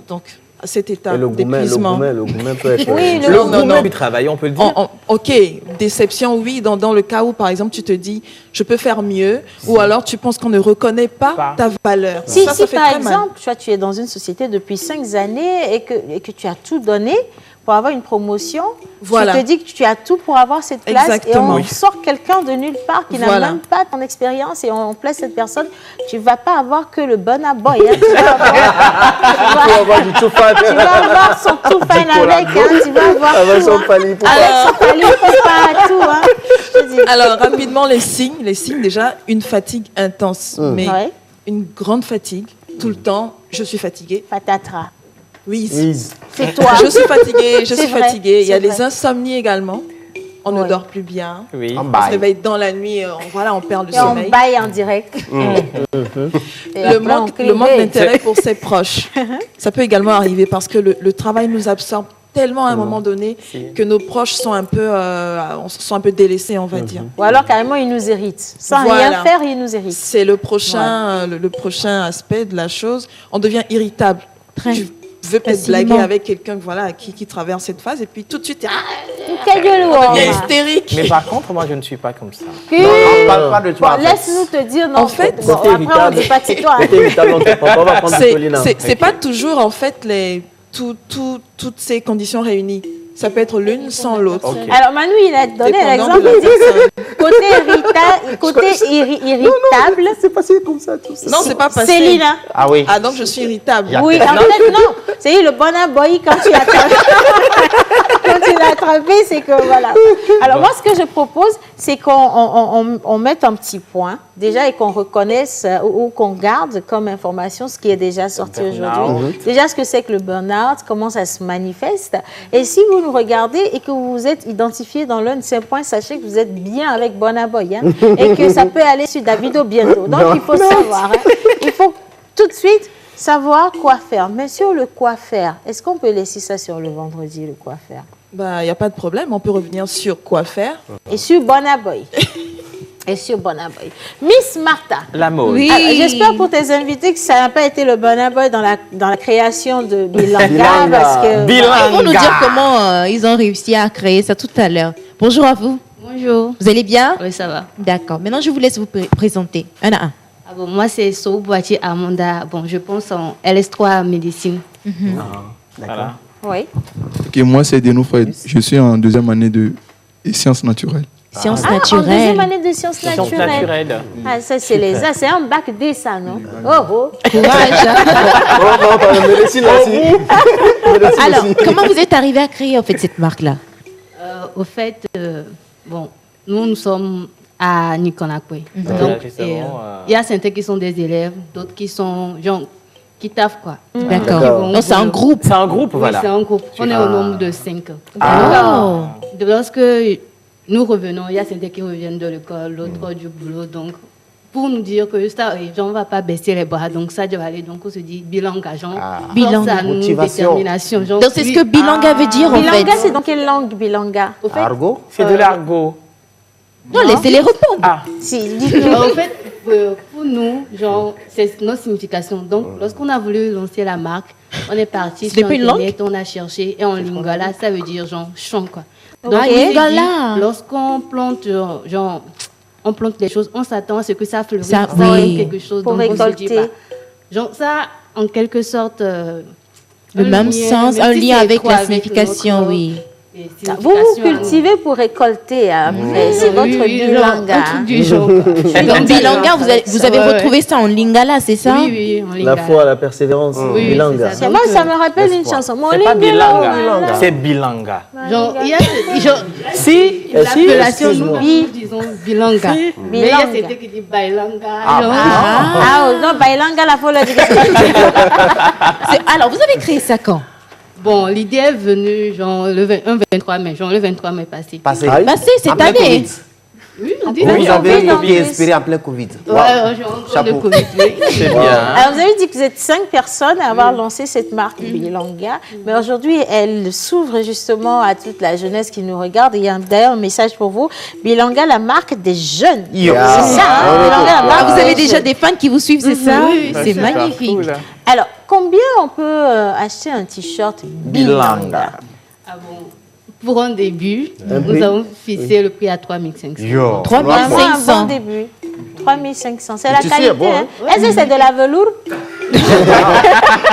donc, à cet état d'épuisement. Le gourmet peut être... Oui, le gourmet du travail, on peut le dire. OK, déception, oui, dans le cas où, par exemple, tu te dis, je peux faire mieux, ou alors tu penses qu'on ne reconnaît pas ta valeur. Si par exemple, tu es dans une société depuis 5 années et que tu as tout donné pour avoir une promotion, tu te dis que tu as tout pour avoir cette place. Exactement. Et on sort quelqu'un de nulle part qui n'a même pas ton expérience et on place cette personne. Tu ne vas pas avoir que le bon boy. Hein. Tu vas avoir du tout fine. Tu vas avoir son tout fine avec. Hein. Tu vas avoir avec son pali pour tout. Hein. Alors, rapidement, les signes, déjà, une fatigue intense. Mais une grande fatigue, tout le temps, je suis fatiguée. Patatras. Oui, c'est toi. Je suis fatiguée, Il y a les insomnies également. On ne dort plus bien. On se réveille dans la nuit, on perd le sommeil. On baille en direct. Le manque d'intérêt pour ses proches. Ça peut également arriver parce que le travail nous absorbe tellement à un moment donné que nos proches sont un peu délaissés, on va dire. Ou alors carrément ils nous héritent. Sans rien faire, ils nous héritent. C'est le prochain, le prochain aspect de la chose. On devient irritable. Tu veux peut-être blaguer avec quelqu'un qui traverse cette phase et puis tout de suite, on devient hystérique. Mais par contre, moi je ne suis pas comme ça. On ne parle pas de toi. Laisse-nous te dire non. En fait, après on ne dit pas que c'est toi. C'est pas toujours en fait toutes ces conditions réunies. Ça peut être l'une sans l'autre. Okay. Alors Manu, il a donné l'exemple, il dit côté irritable. C'est passé comme ça, tout ça. Non, c'est pas passé. Célina. Ah oui. Ah donc je suis irritable. Oui, en fait non. C'est le bon boy quand tu l'as attrapé, c'est que voilà. Alors moi, ce que je propose, c'est qu'on mette un petit point déjà et qu'on reconnaisse ou qu'on garde comme information ce qui est déjà sorti aujourd'hui. Déjà ce que c'est que le burn-out, comment ça se manifeste. Et si vous nous regardez et que vous vous êtes identifié dans l'un de ces points, sachez que vous êtes bien avec Bonaboy et que ça peut aller sur Davido bientôt. Donc il faut savoir, il faut tout de suite savoir quoi faire. Mais sur le quoi faire, est-ce qu'on peut laisser ça sur le vendredi, le quoi faire? Il n'y a pas de problème, on peut revenir sur quoi faire. Et sur Bonaboy. Et sur Bonaboy. Miss Martha. La mode. Oui. J'espère pour tes invités que ça n'a pas été le Bonaboy dans la création de Bilanga. Parce que, ils vont nous dire comment ils ont réussi à créer ça tout à l'heure. Bonjour à vous. Bonjour. Vous allez bien? Oui, ça va. D'accord. Maintenant, je vous laisse vous présenter. Un à un. Ah bon, moi, c'est Sou Boitier Amanda. Bon, je pense en LS3 médecine. D'accord. Oui. Ok, moi, c'est Denou Fred. Je suis en deuxième année de sciences naturelles. Sciences en naturelles. deuxième année de sciences naturelles. Ah, ça, c'est un bac D, ça, non? Courage. Médecine aussi. Alors, comment vous êtes arrivé à créer en fait cette marque-là? Au fait, bon, nous sommes à Nikonakwe. Donc, il y a certains qui sont des élèves, d'autres qui sont genre qui taffent quoi. D'accord. Donc c'est un groupe. C'est un groupe, voilà. Oui, c'est un groupe. On est au nombre de 5. Lorsque nous revenons, il y a certains qui reviennent de l'école, l'autre du boulot. Donc, pour nous dire que ça arrive, on ne va pas baisser les bras. Donc, ça doit aller. Donc, on se dit bilanga, genre. Bilanga. Détermination. Genre, donc, c'est ce que bilanga veut dire, en fait. Bilanga, c'est dans quelle langue, bilanga? Argot? C'est de l'argot. Non, laissez-les répondre. Si, en fait, pour nous, genre, c'est notre signification. Donc, lorsqu'on a voulu lancer la marque, on est parti sur Internet, on a cherché, et en lingala, ça veut dire genre champ, quoi. Donc, lorsqu'on plante, genre, on plante les choses, on s'attend à ce que ça fleurisse, ça quelque chose. Pour récolter. Genre, ça, en quelque sorte, le même sens, un lien avec la signification, oui. Vous cultivez pour récolter, c'est votre bilanga. Donc, bilanga, vous avez retrouvé ça en lingala, c'est ça? Oui, en lingala. La foi, la persévérance, bilanga. Moi, ça me rappelle une chanson. C'est pas bilanga, c'est bilanga. Genre, il y a si, l'appellation, nous disons bilanga. Mais il y a certains qui disent bailanga. Non, bailanga, la folle. Alors, vous avez créé ça quand? Bon, l'idée est venue genre le 23 mai, genre le 23 mai passé. Passé cette année. Oui, on dit vous avez été inspiré en plein Covid. Ouais, genre de Covid. C'est bien. Alors, vous avez dit que vous êtes 5 personnes à avoir lancé cette marque Bilanga. Mais aujourd'hui, elle s'ouvre justement à toute la jeunesse qui nous regarde. Et il y a d'ailleurs un message pour vous. Bilanga, la marque des jeunes. C'est ça, Bilanga, la marque vous avez déjà des fans qui vous suivent, c'est ça? Oui, c'est magnifique. Cool. Alors, combien on peut acheter un t-shirt Bilanga? Ah bon, pour un début, nous avons fixé le prix à 3500. 3500. Un bon début. 3500. C'est la qualité. Bon, hein? Est-ce que c'est de la velours?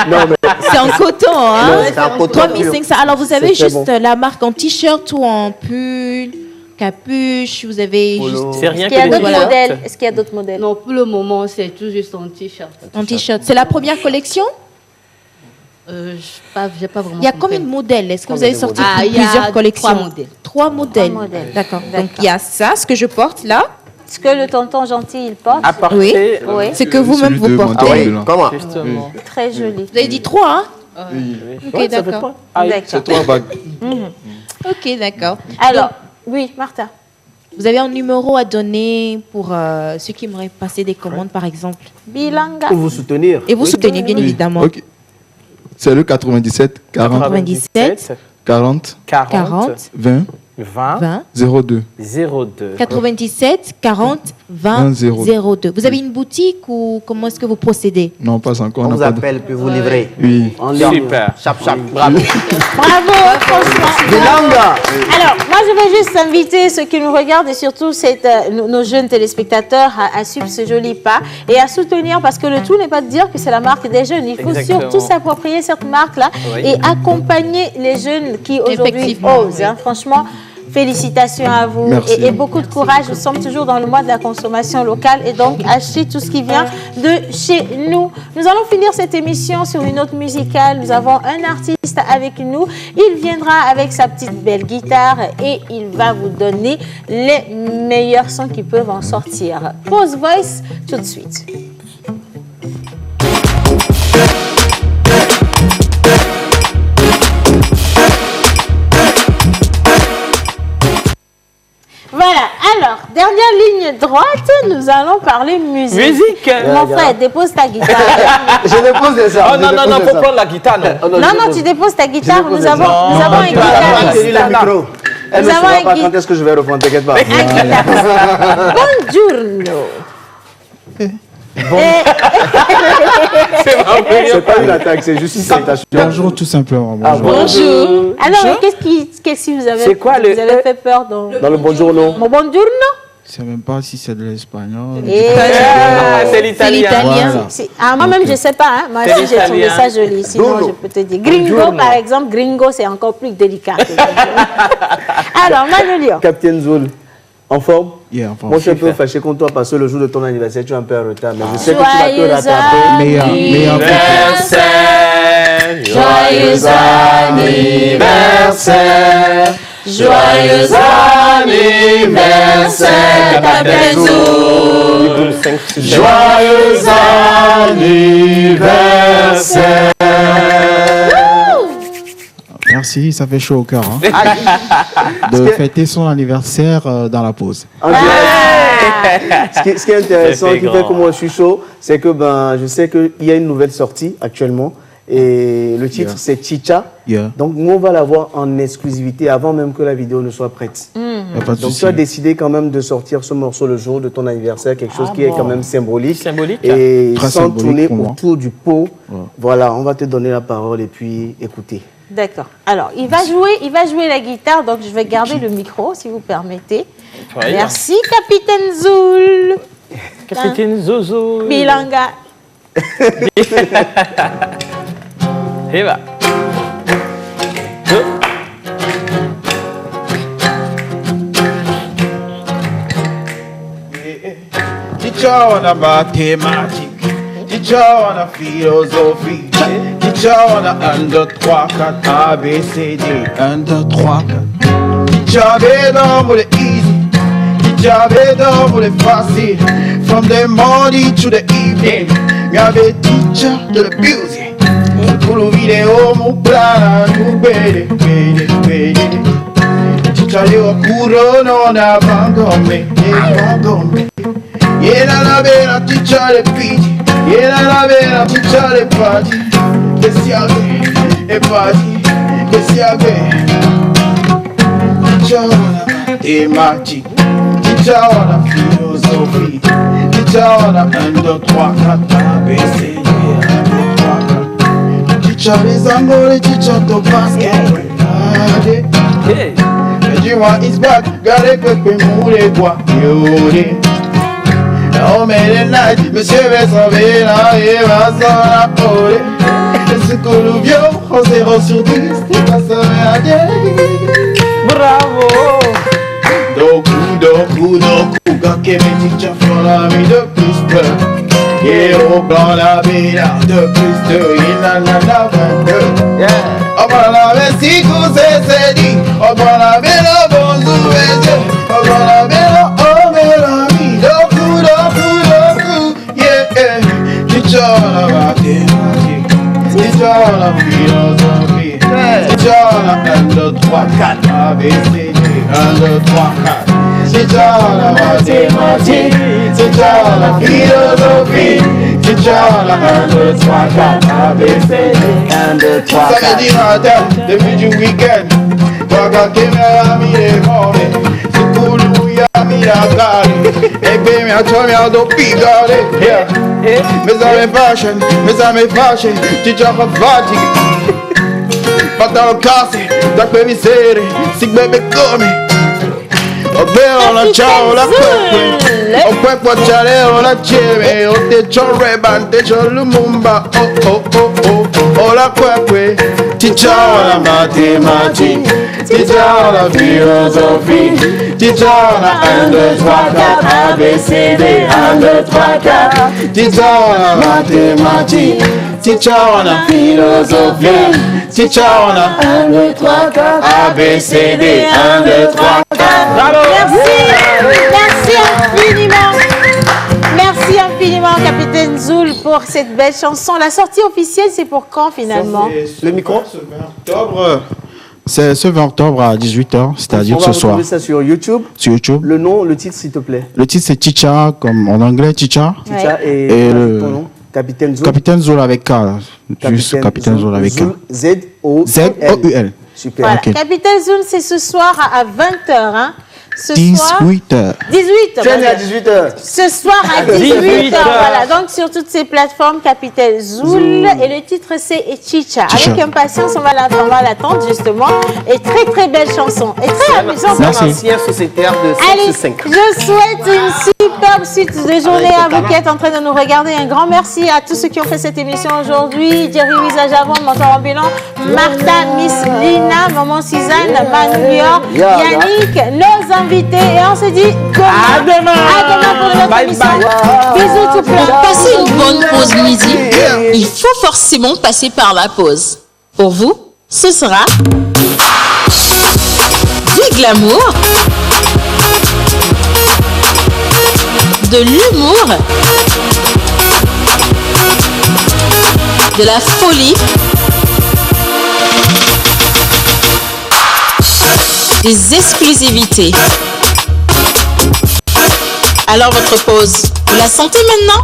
Non, mais... C'est en coton, hein? Non, c'est en coton. 3500. Alors, vous avez juste la marque en t-shirt ou en pull, capuche, vous avez juste... C'est rien que d'autres modèles. Est-ce qu'il y a d'autres modèles? Non, pour le moment, c'est tout juste en t-shirt. En t-shirt. C'est la première collection? J'ai pas vraiment. Il y a combien de modèles? Est-ce que vous avez sorti plusieurs collections? 3 modèles. 3 modèles. D'accord. Donc il y a ça, ce que je porte là. Ce que le tonton gentil il porte. Oui. C'est que vous-même vous portez. Comment? Très joli. Vous avez dit 3, hein? Oui. Ok, d'accord. C'est 3 bagues. Ok, d'accord. Alors, oui, Martha. Vous avez un numéro à donner pour ceux qui aimeraient passer des commandes, par exemple? Bilanga. Pour vous soutenir. Et vous soutenez, bien évidemment. Okay. C'est le 97 40 97 40. 20. 02. 97 40 20 02. Vous avez une boutique ou comment est-ce que vous procédez? Non, pas encore. On vous appelle puis vous livrez. Oui. Super. Chap. Bravo. Bravo, franchement. Alors, moi, je vais juste inviter ceux qui nous regardent et surtout nos jeunes téléspectateurs à suivre ce joli pas et à soutenir parce que le tout n'est pas de dire que c'est la marque des jeunes. Il faut surtout s'approprier cette marque-là et accompagner les jeunes qui aujourd'hui osent. Franchement, félicitations à vous et beaucoup de courage. Nous sommes toujours dans le mois de la consommation locale et donc achetez tout ce qui vient de chez nous. Nous allons finir cette émission sur une note musicale. Nous avons un artiste avec nous. Il viendra avec sa petite belle guitare et il va vous donner les meilleurs sons qui peuvent en sortir. Pause Voice tout de suite. Voilà, alors, dernière ligne droite, nous allons parler musique. Mon frère, dépose ta guitare. Je dépose ça. Oh non, faut prendre la guitare. Non, tu déposes ta guitare. Nous avons un guitariste. Elle ne saura pas quand est-ce que je vais reprendre, t'inquiète pas. Buongiorno. C'est pas une attaque, c'est juste une citation. Bonjour, tout simplement. Bonjour. Alors, qu'est-ce que vous avez fait? Vous avez fait peur dans le buongiorno? Mon buongiorno? Je ne sais même pas si c'est de l'espagnol. C'est l'italien. Moi-même, je ne sais pas. Moi aussi, j'ai trouvé ça joli. Sinon, je peux te dire. Gringo, par exemple. Gringo, c'est encore plus délicat. Alors, Manolio. Capitaine Zoul. En forme? Yeah, en forme. Moi, je suis un peu fâché contre toi parce que le jour de ton anniversaire, tu es un peu en retard. Mais je sais que tu vas te rattraper. Meilleur anniversaire. Joyeux anniversaire. Joyeux anniversaire, Capitaine Zoul. Joyeux anniversaire. Merci, ça fait chaud au cœur de fêter son anniversaire dans la pause. Ce qui est intéressant, qui fait que moi je suis chaud, c'est que je sais qu'il y a une nouvelle sortie actuellement et le titre c'est Chicha. Donc nous on va l'avoir en exclusivité avant même que la vidéo ne soit prête. Donc tu as décidé quand même de sortir ce morceau le jour de ton anniversaire, quelque chose qui est quand même symbolique. Et sans tourner autour du pot. Voilà, on va te donner la parole et puis écouter. D'accord. Alors, il va jouer la guitare, donc je vais garder le micro, si vous permettez. Merci, Capitaine Zoul. Capitaine Zozo. Bilanga. Et va. Teacher on a mathématique, teacher on a philosophie. Teacher on a 1, 2, 3, 4, A, B, C, D. 1, 2, 3, 4. Teacher bédon pour les easy. Teacher bédon pour les faciles. From the morning to the evening. Me have teacher de la music. Pour le vidéo, mon plan, nous bédé. Teacher yo couro non abandonné. Yena la bella teacher de piti. Yena la bella teacher de party. Que si agé, et parti, que si agé. Teacher on a mathématique, teacher on a philosophie, teacher on a 1, 2, 3, 4, A, B, C, D, 1, 2, 3, 4. Teacher les angles, teacher to basket. Le juin is back, gardez peuple moulé quoi, yodé. On met les nights, monsieur va sauver la et va s'en apporter. Ce que nous vions en 0 sur 10, tu vas sauver à Dieu. Bravo. Doku, quand Kevin teacher font la vie de plus peur. Et au blanc la vida de plus de il en a 22. On va la ver si vous c'est dit. On va la ver le bon souvenir. On va la ver le homme et la vie. Doku, yeah. Teacher la mathématique. Teacher la philosophie. Teacher la 1, 2, 3, 4. A, B, C, D. 1, 2, 3, 4. Teacher la mathématique. Teacher la philosophie. Teacher la 1, 2, 3, 4. A, B, C, D. 1, 2, 3, 4. Samedi matin, début du week-end. wakakemea miremone sikulu ya mirakari egbe miatomia do pigare mesame fashion teacher kafati patalo kasi takwe misere sigbebe come Ogbe ona chao la kwekwe Okwekwa chale ona cheme Ote chore bante cholumumba Ola kwekwe Teacher ona mathematics Teacher ona philosophie Teacher ona 1, 2, 3, 4 ABCD 1, 2, 3, 4 Teacher ona mathematics Teacher ona philosophie Teacher ona 1, 2, 3, 4 ABCD 1, 2, 3, 4 Bravo. Merci infiniment. Merci infiniment, Capitaine Zoul, pour cette belle chanson. La sortie officielle, c'est pour quand finalement? Le micro. C'est ce 20 octobre à 18h, c'est-à-dire ce soir. On va retrouver ça sur YouTube. Sur YouTube. Le nom, le titre, s'il te plaît. Le titre, c'est Teacher, comme en anglais, Teacher. Teacher et le ton nom. Capitaine Zoul. Capitaine Zoul avec K. Juste Capitaine Zoul avec K. Z-O-U-L. Super. Voilà. Okay. Capitaine Zoul, c'est ce soir à 20h. Hein. Ce 18h. soir, 18h. Tu es à 18h. Ce soir à 18h. Voilà, donc sur toutes ces plateformes, Capitaine Zoul. Et le titre, c'est Chicha. Avec impatience, on va l'attendre justement. Et très très belle chanson. Et très amusante. C'est un ancien sociétaire de 5. Je souhaite une superbe suite de journée à vous qui êtes en train de nous regarder. Un grand merci à tous ceux qui ont fait cette émission aujourd'hui. Jerry Wisajavon, Mentor Ambulant, Martha, Miss Lina, Maman Suzanne, Manu Lior, Yannick, nos invités. Et on se dit à demain. À demain pour notre émission. Bisous tout plein. Pour passer une bonne pause midi, il faut forcément passer par la pause. Pour vous, ce sera du glamour, de l'humour, de la folie, des exclusivités. Alors votre pause, vous la sentez maintenant?